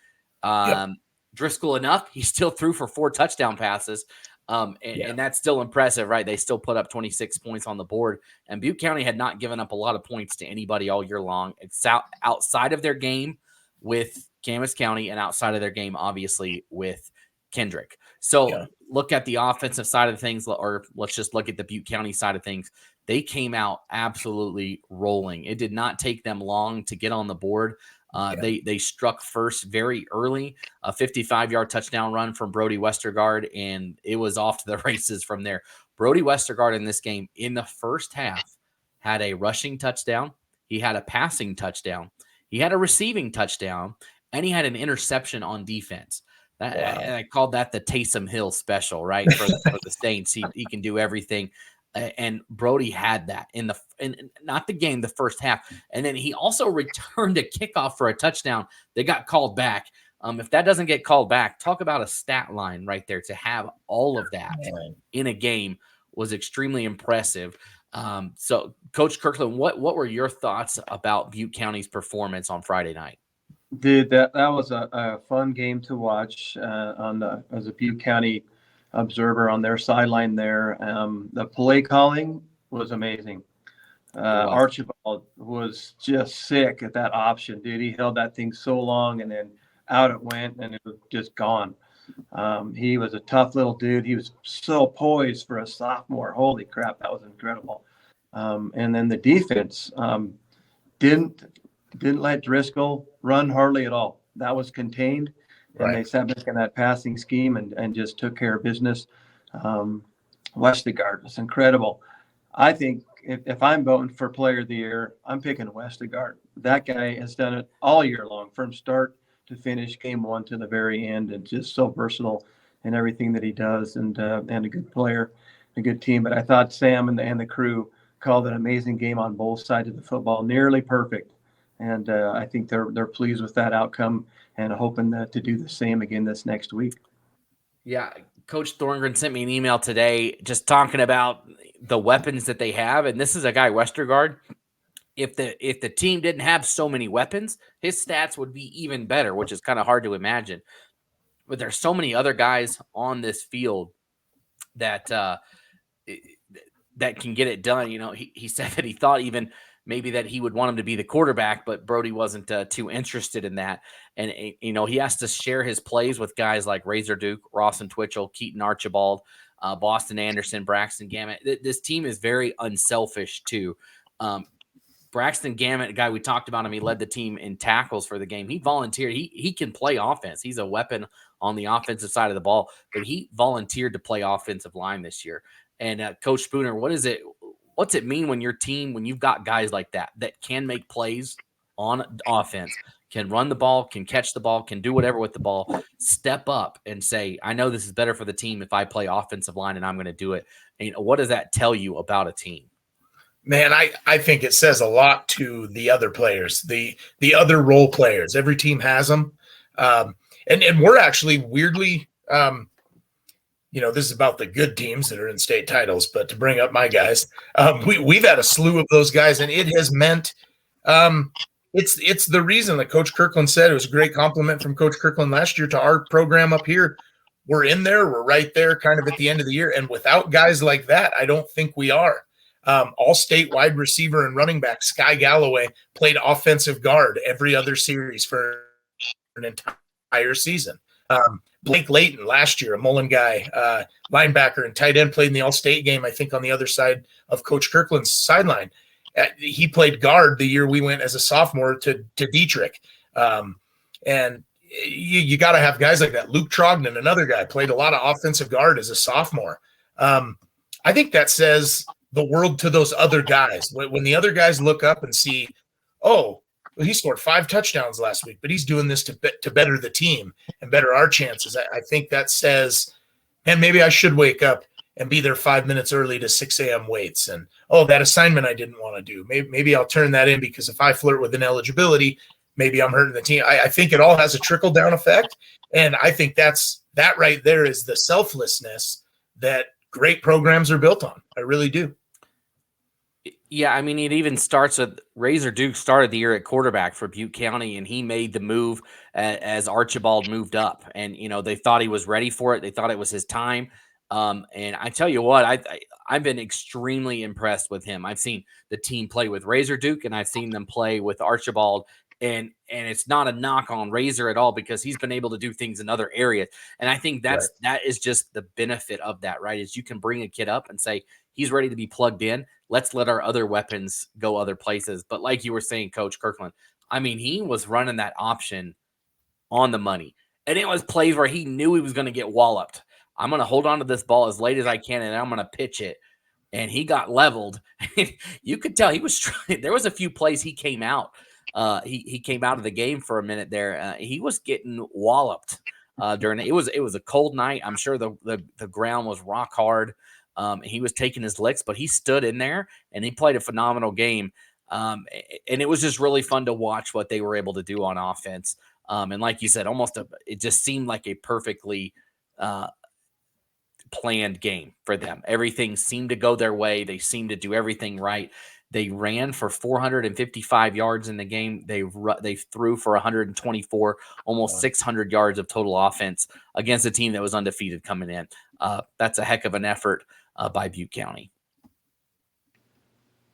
Driscoll enough. He still threw for 4 touchdown passes. And that's still impressive, right? They still put up 26 points on the board. And Butte County had not given up a lot of points to anybody all year long. It's outside of their game with Camas County and outside of their game, obviously, with Kendrick. So look at the offensive side of things, or let's just look at the Butte County side of things. They came out absolutely rolling. It did not take them long to get on the board. They struck first very early, a 55-yard touchdown run from Brody Westergaard, and it was off to the races from there. Brody Westergaard in this game in the first half had a rushing touchdown. He had a passing touchdown. He had a receiving touchdown, and he had an interception on defense. I called that the Taysom Hill special, right, for the Saints. He can do everything. And Brody had that in not the game, the first half. And then he also returned a kickoff for a touchdown that got called back. If that doesn't get called back, talk about a stat line right there. To have all of that in a game was extremely impressive. So, Coach Kirkland, what were your thoughts about Butte County's performance on Friday night? Dude, that was a fun game to watch as a Butte County observer on their sideline there. The play calling was amazing. Archibald was just sick at that option, dude. He held that thing so long, and then out it went, and it was just gone. He was a tough little dude. He was so poised for a sophomore. Holy crap, that was incredible. And then the defense didn't let Driscoll run hardly at all. That was contained, and they sat back in that passing scheme and just took care of business. Westergaard was incredible. I think if I'm voting for Player of the Year, I'm picking Westergaard. That guy has done it all year long, from start to finish, game one to the very end, and just so versatile in everything that he does, and a good player, a good team. But I thought Sam and the crew called an amazing game on both sides of the football, nearly perfect. And I think they're pleased with that outcome and hoping to do the same again this next week. Yeah, Coach Thorngren sent me an email today just talking about the weapons that they have, and this is a guy, Westergaard. If the team didn't have so many weapons, his stats would be even better, which is kind of hard to imagine. But there's so many other guys on this field that that can get it done. You know, he said that he thought even maybe that he would want him to be the quarterback, but Brody wasn't too interested in that. And, you know, he has to share his plays with guys like Razor Duke, Rawson Twitchell, Keaton Archibald, Boston Anderson, Braxton Gamet. This team is very unselfish too. Braxton Gamet, a guy we talked about him, he led the team in tackles for the game. He volunteered. He can play offense. He's a weapon on the offensive side of the ball, but he volunteered to play offensive line this year. And Coach Spooner, what's it mean when your team, when you've got guys like that can make plays on offense, can run the ball, can catch the ball, can do whatever with the ball, step up and say, I know this is better for the team if I play offensive line and I'm going to do it. And, you know, what does that tell you about a team? Man, I think it says a lot to the other players, the other role players. Every team has them. And we're actually weirdly, you know, this is about the good teams that are in state titles, but to bring up my guys, we've had a slew of those guys, and it has meant it's the reason that Coach Kirkland said it was a great compliment from Coach Kirkland last year to our program up here. We're in there. We're right there kind of at the end of the year. And without guys like that, I don't think we are. All-state wide receiver and running back Sky Galloway played offensive guard every other series for an entire season. Blake Layton last year, a Mullen guy, linebacker and tight end, played in the All-State game, I think, on the other side of Coach Kirkland's sideline. He played guard the year we went as a sophomore to Dietrich. And you got to have guys like that. Luke Trogdon, another guy, played a lot of offensive guard as a sophomore. I think that says the world to those other guys. When the other guys look up and see, oh, well, he scored 5 touchdowns last week, but he's doing this to better the team and better our chances. I think that says, and maybe I should wake up and be there 5 minutes early to 6 a.m. weights. And, oh, that assignment I didn't want to do. Maybe I'll turn that in, because if I flirt with ineligibility, maybe I'm hurting the team. I think it all has a trickle-down effect, and I think that right there is the selflessness that great programs are built on. I really do. Yeah, I mean, it even starts with Razor Duke started the year at quarterback for Butte County, and he made the move as Archibald moved up. And, you know, they thought he was ready for it. They thought it was his time. And I tell you what, I've been extremely impressed with him. I've seen the team play with Razor Duke, and I've seen them play with Archibald. And it's not a knock on Razor at all, because he's been able to do things in other areas. And I think that is just the benefit of that, right? Is you can bring a kid up and say, he's ready to be plugged in. Let's let our other weapons go other places. But like you were saying, Coach Kirkland, I mean, he was running that option on the money. And it was plays where he knew he was going to get walloped. I'm going to hold on to this ball as late as I can, and I'm going to pitch it. And he got leveled. You could tell he was trying. There was a few plays he came out. He came out of the game for a minute there. He was getting walloped during it. It was a cold night. I'm sure the ground was rock hard. He was taking his licks, but he stood in there and he played a phenomenal game. And it was just really fun to watch what they were able to do on offense. And like you said, it just seemed like a perfectly planned game for them. Everything seemed to go their way. They seemed to do everything right. They ran for 455 yards in the game. They threw for 124, almost 600 yards of total offense against a team that was undefeated coming in. That's a heck of an effort by Butte County.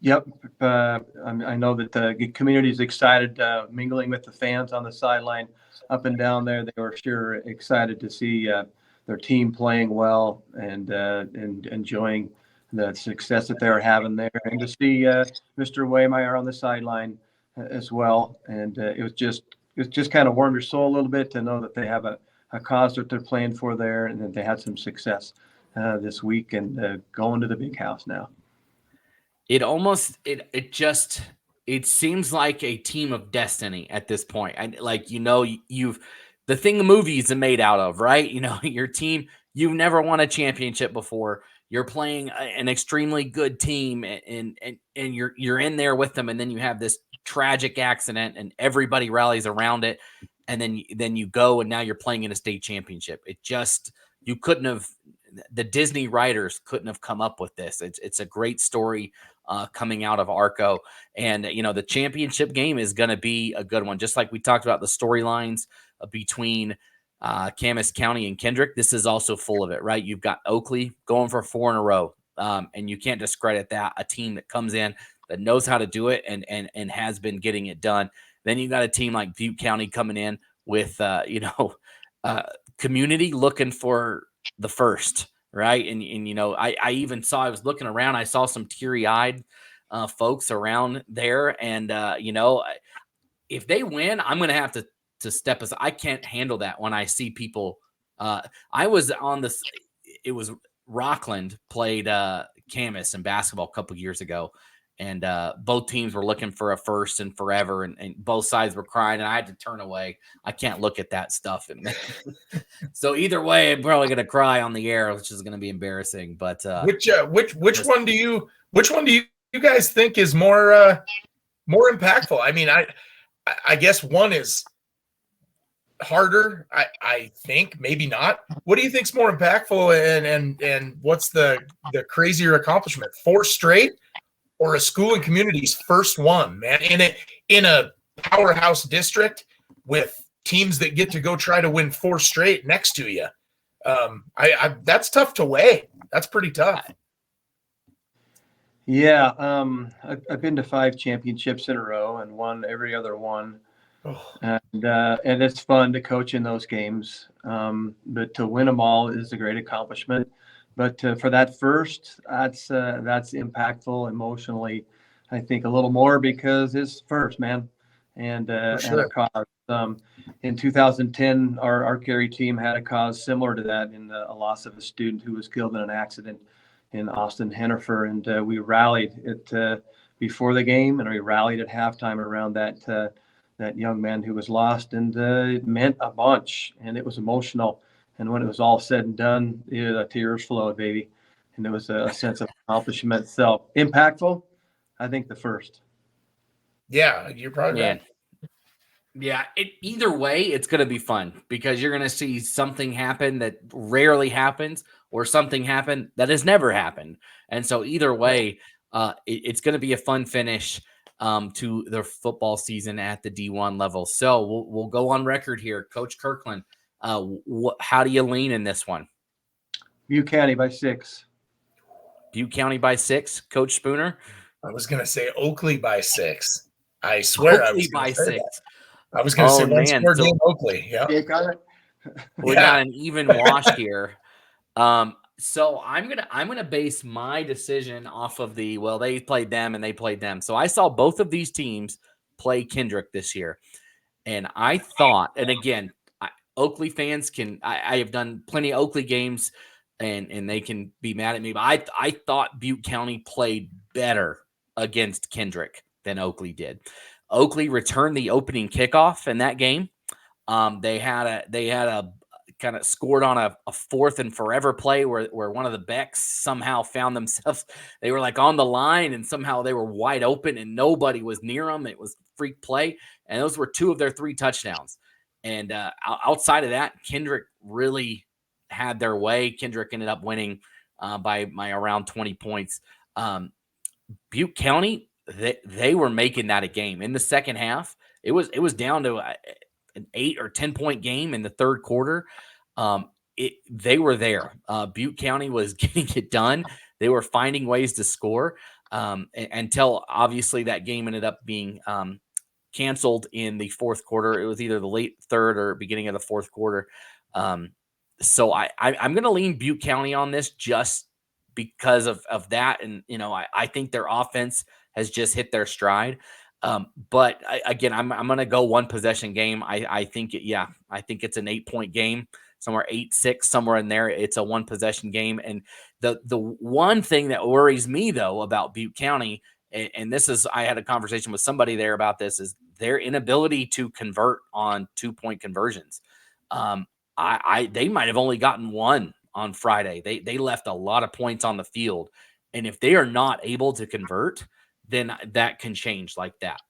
Yep. I know that the community is excited, mingling with the fans on the sideline up and down there. They were sure excited to see their team playing well and enjoying the success that they're having there, and to see Mr. Waymeyer on the sideline as well. And it was just kind of warmed your soul a little bit to know that they have a cause that they're playing for there, and that they had some success this week and going to the big house now. It seems like a team of destiny at this point. And you've the thing the movies are made out of, right? Your team, you've never won a championship before. You're playing an extremely good team, and you're in there with them, and then you have this tragic accident, and everybody rallies around it, and then you go, and now you're playing in a state championship. You couldn't have. The Disney writers couldn't have come up with this. It's a great story coming out of Arco, and the championship game is going to be a good one. Just like we talked about the storylines between Camas County and Kendrick, this is also full of it, right? You've got Oakley going for 4 in a row, and you can't discredit that. A team that comes in that knows how to do it and has been getting it done. Then you got a team like Butte County coming in with community looking for the first, right? And I even saw, I was looking around, I saw some teary-eyed folks around there, and if they win, I'm going to have to step aside. I can't handle that when I see people. I was on this. It was Rockland played Camas in basketball a couple years ago, and both teams were looking for a first and forever, and both sides were crying, and I had to turn away. I can't look at that stuff. So either way, I'm probably going to cry on the air, which is going to be embarrassing. But which one do you guys think is more impactful? I mean, I guess one is harder. I think maybe not. What do you think's more impactful, and what's the crazier accomplishment? 4 straight, or a school and community's first one, man, in a powerhouse district with teams that get to go try to win 4 straight next to you? That's tough to weigh. That's pretty tough. Yeah, I've been to 5 championships in a row and won every other one. Oh. And it's fun to coach in those games. But to win them all is a great accomplishment. But for that first, that's impactful emotionally, I think, a little more, because it's first, man. And, sure. and a cause. In 2010, our Cary team had a cause similar to that, in a loss of a student who was killed in an accident in Austin, Hennifer. And we rallied it before the game, and we rallied at halftime around that young man who was lost. And it meant a bunch, and it was emotional. And when it was all said and done, tears flowed, baby. And it was a sense of accomplishment. So impactful, I think the first. Yeah, you're probably right. Yeah, either way, it's going to be fun, because you're going to see something happen that rarely happens, or something happen that has never happened. And so either way, it's going to be a fun finish to the football season at the D1 level. So we'll go on record here. Coach Kirkland, how do you lean in this one? Butte County by 6. Butte County by 6, Coach Spooner? I was going to say Oakley by 6. I swear Oakley by 6. I was going to say one score game Oakley. Yeah. We got an even wash here. So I'm gonna base my decision off of they played them and they played them. So I saw both of these teams play Kendrick this year, and I thought, and again, Oakley fans I have done plenty of Oakley games, and they can be mad at me, but I thought Butte County played better against Kendrick than Oakley did. Oakley returned the opening kickoff in that game. They had a kind of scored on a 4th and forever play where one of the Becks somehow found themselves. They were like on the line, and somehow they were wide open and nobody was near them. It was freak play. And those were 2 of their 3 touchdowns. And outside of that, Kendrick really had their way. Kendrick ended up winning by around 20 points. Butte County, they were making that a game in the second half. It was down to an 8 or 10 point game in the third quarter. They were there. Butte County was getting it done. They were finding ways to score until obviously that game ended up being canceled in the fourth quarter. It was either the late third or beginning of the fourth quarter. So I'm going to lean Butte County on this, just because of that. And, I think their offense has just hit their stride. But again, I'm going to go one possession game. I think it's an 8-point game, somewhere 8-6, somewhere in there. It's a one possession game. And the one thing that worries me though about Butte County, and this is, I had a conversation with somebody there about this, is their inability to convert on 2-point conversions. They might have only gotten one on Friday. They left a lot of points on the field. And if they are not able to convert, then that can change like that.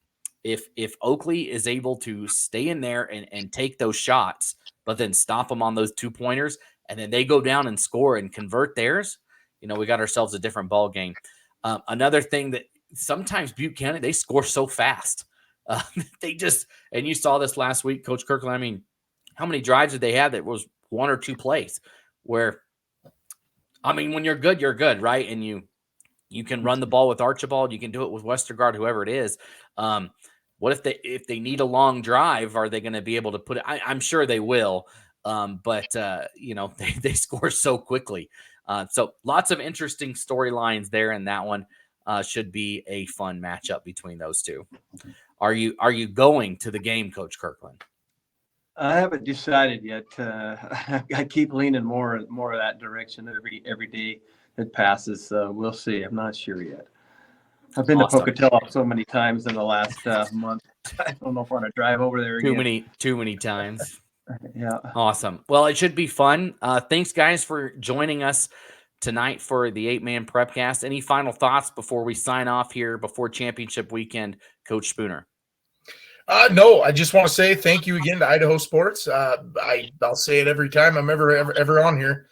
If Oakley is able to stay in there and take those shots, but then stop them on those 2-pointers, and then they go down and score and convert theirs, we got ourselves a different ball game. Another thing that sometimes Butte County, they score so fast. And you saw this last week, Coach Kirkland. I mean, how many drives did they have that was 1 or 2 plays where, I mean, when you're good, right? And you can run the ball with Archibald, you can do it with Westergaard, whoever it is. What if they need a long drive? Are they going to be able to put it? I'm sure they will. But they score so quickly. So lots of interesting storylines there, and that one should be a fun matchup between those two. Are you going to the game, Coach Kirkland? I haven't decided yet. I keep leaning more of that direction every day that passes. We'll see. I'm not sure yet. I've been to Pocatello so many times in the last month. I don't know if I want to drive over there again. Too many times. Yeah. Awesome. Well, it should be fun. Thanks, guys, for joining us tonight for the 8-Man Prepcast. Any final thoughts before we sign off here before championship weekend, Coach Spooner? No, I just want to say thank you again to Idaho Sports. I'll say it every time I'm ever on here.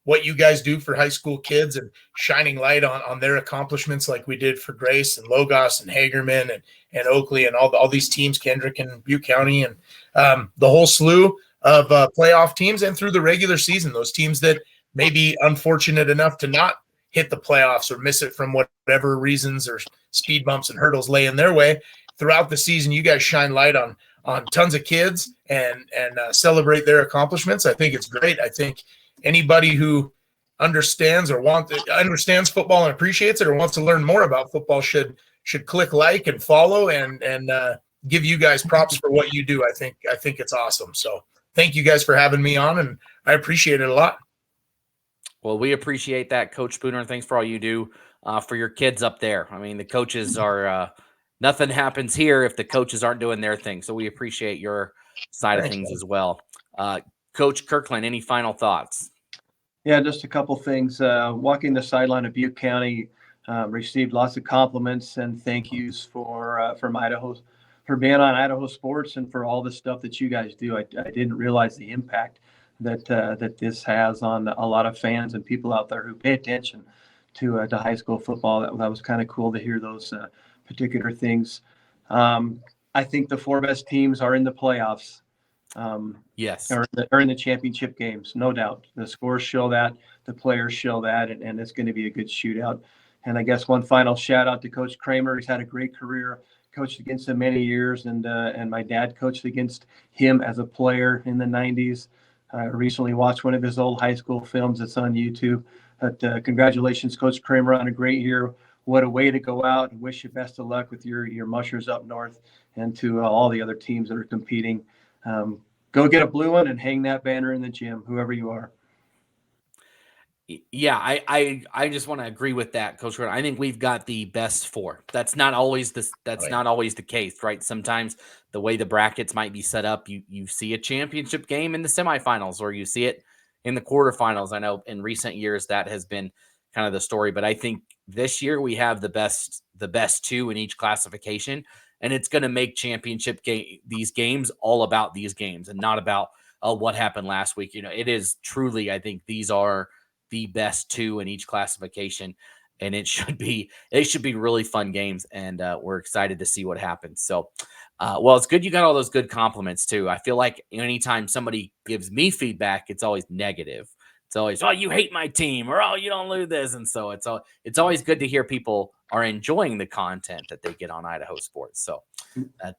What you guys do for high school kids and shining light on their accomplishments, like we did for Grace and Logos and Hagerman and Oakley and all these teams, Kendrick and Butte County, and the whole slew of playoff teams, and through the regular season, those teams that may be unfortunate enough to not hit the playoffs or miss it from whatever reasons or speed bumps and hurdles lay in their way. Throughout the season, you guys shine light on tons of kids and celebrate their accomplishments. I think it's great. I think anybody who understands football and appreciates it or wants to learn more about football should click like and follow and give you guys props for what you do. I think it's awesome. So thank you guys for having me on, and I appreciate it a lot. Well, we appreciate that, Coach Spooner, and thanks for all you do for your kids up there. I mean, the coaches are nothing happens here if the coaches aren't doing their thing. So we appreciate your side of things as well. Coach Kirkland, any final thoughts? Yeah, just a couple things. Walking the sideline of Butte County, received lots of compliments and thank yous from Idaho for being on Idaho Sports and for all the stuff that you guys do. I didn't realize the impact that this has on a lot of fans and people out there who pay attention to high school football. That was kind of cool to hear those particular things. I think the 4 best teams are in the playoffs. Yes. Or in the championship games, no doubt. The scores show that, the players show that, and it's going to be a good shootout. And I guess one final shout out to Coach Kramer. He's had a great career, coached against him many years, and my dad coached against him as a player in the 90s. I recently watched one of his old high school films that's on YouTube. But congratulations, Coach Kramer, on a great year. What a way to go out, and wish you best of luck with your mushers up north, and to all the other teams that are competing. Go get a blue one and hang that banner in the gym, whoever you are. Yeah, I just want to agree with that, Coach. I think we've got the best 4. That's not always not always the case, right? Sometimes the way the brackets might be set up, you see a championship game in the semifinals, or you see it in the quarterfinals. I know in recent years that has been kind of the story, but I think this year we have the best 2 in each classification, and it's going to make these games all about these games and not about what happened last week. It is truly, I think these are the best 2 in each classification, and it should be really fun games, and we're excited to see what happens. So, well, it's good you got all those good compliments too. I feel like anytime somebody gives me feedback, it's always negative. It's always, oh, you hate my team, or oh, you don't lose this. And so it's always good to hear people are enjoying the content that they get on Idaho Sports. So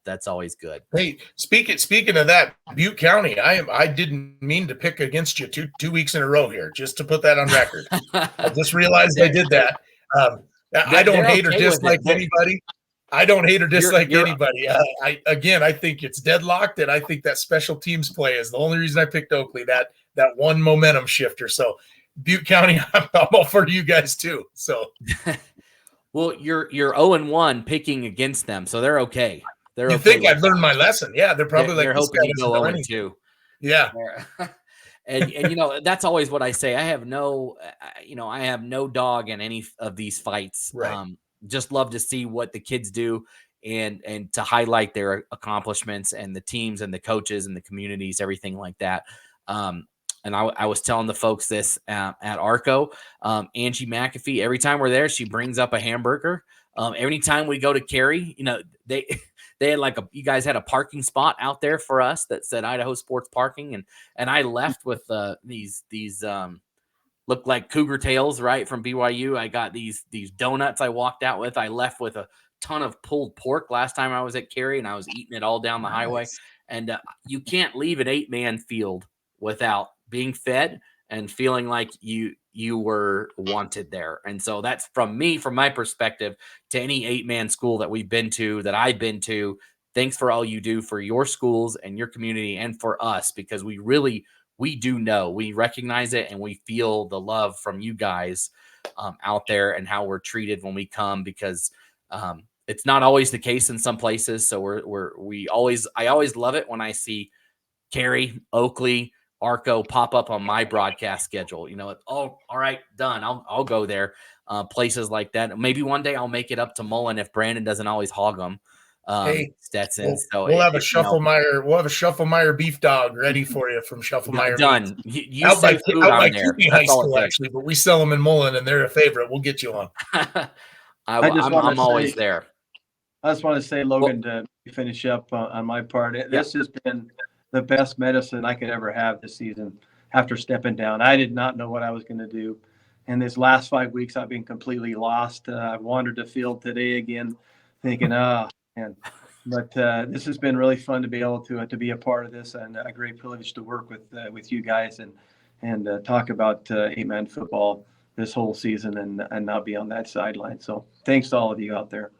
that's always good. Hey, speaking of that, Butte County, I didn't mean to pick against you two weeks in a row here, just to put that on record. I just realized I did that. I don't hate or dislike anybody. I don't hate or dislike anybody. I think it's deadlocked, and I think that special teams play is the only reason I picked Oakley. That one momentum shifter. So Butte County, I'm all for you guys too. So, well, you're 0-1 picking against them, so they're okay. You think I've learned my lesson? Yeah, they're probably they're hoping you go 0-2. Yeah. And you know, that's always what I say. I have no dog in any of these fights. Right. Just love to see what the kids do and to highlight their accomplishments and the teams and the coaches and the communities, everything like that. And I was telling the folks this at Arco, Angie McAfee, every time we're there, she brings up a hamburger. Every time we go to Cary, you know, they had you guys had a parking spot out there for us that said Idaho Sports Parking. And I left with these look like cougar tails, right, from BYU. I got these donuts I walked out with. I left with a ton of pulled pork last time I was at Cary, and I was eating it all down the highway. And you can't leave an 8-man field without being fed and feeling like you were wanted there. And so that's from my perspective, to any 8-man school that we've been to, that I've been to. Thanks for all you do for your schools and your community and for us, because we do know, we recognize it, and we feel the love from you guys out there and how we're treated when we come, because it's not always the case in some places. So I always love it when I see Cary, Oakley, Arco pop up on my broadcast schedule. You know, all right, done. I'll go there. Places like that. Maybe one day I'll make it up to Mullen if Brandon doesn't always hog them. Hey, Stetson. We'll have a Shufflemeyer beef dog ready for you from Shufflemeyer. Done. You say food, I'm there. High school, actually, but we sell them in Mullen, and they're a favorite. We'll get you on. I'm always there. I just want to say, Logan, to finish up on my part, this has been the best medicine I could ever have this season after stepping down. I did not know what I was going to do. And this last 5 weeks, I've been completely lost. I wandered the field today again, thinking, but this has been really fun to be able to be a part of this, and a great privilege to work with you guys and talk about 8-man football this whole season and not be on that sideline. So thanks to all of you out there.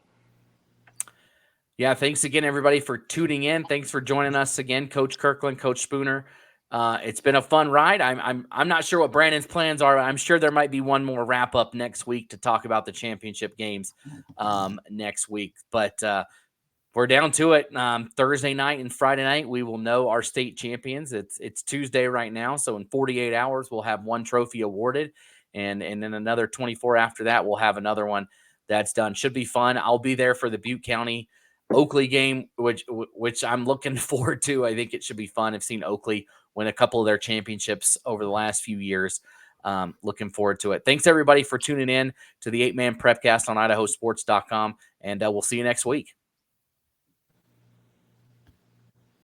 Yeah, thanks again, everybody, for tuning in. Thanks for joining us again, Coach Kirkland, Coach Spooner. It's been a fun ride. I'm not sure what Brandon's plans are. I'm sure there might be one more wrap up next week to talk about the championship games next week. But we're down to it. Thursday night and Friday night, we will know our state champions. It's Tuesday right now, so in 48 hours, we'll have one trophy awarded, and then another 24 after that, we'll have another one that's done. Should be fun. I'll be there for the Butte County Oakley game, which I'm looking forward to. I think it should be fun. I've seen Oakley win a couple of their championships over the last few years. Looking forward to it. Thanks, everybody, for tuning in to the 8-Man Prepcast on IdahoSports.com, and we'll see you next week.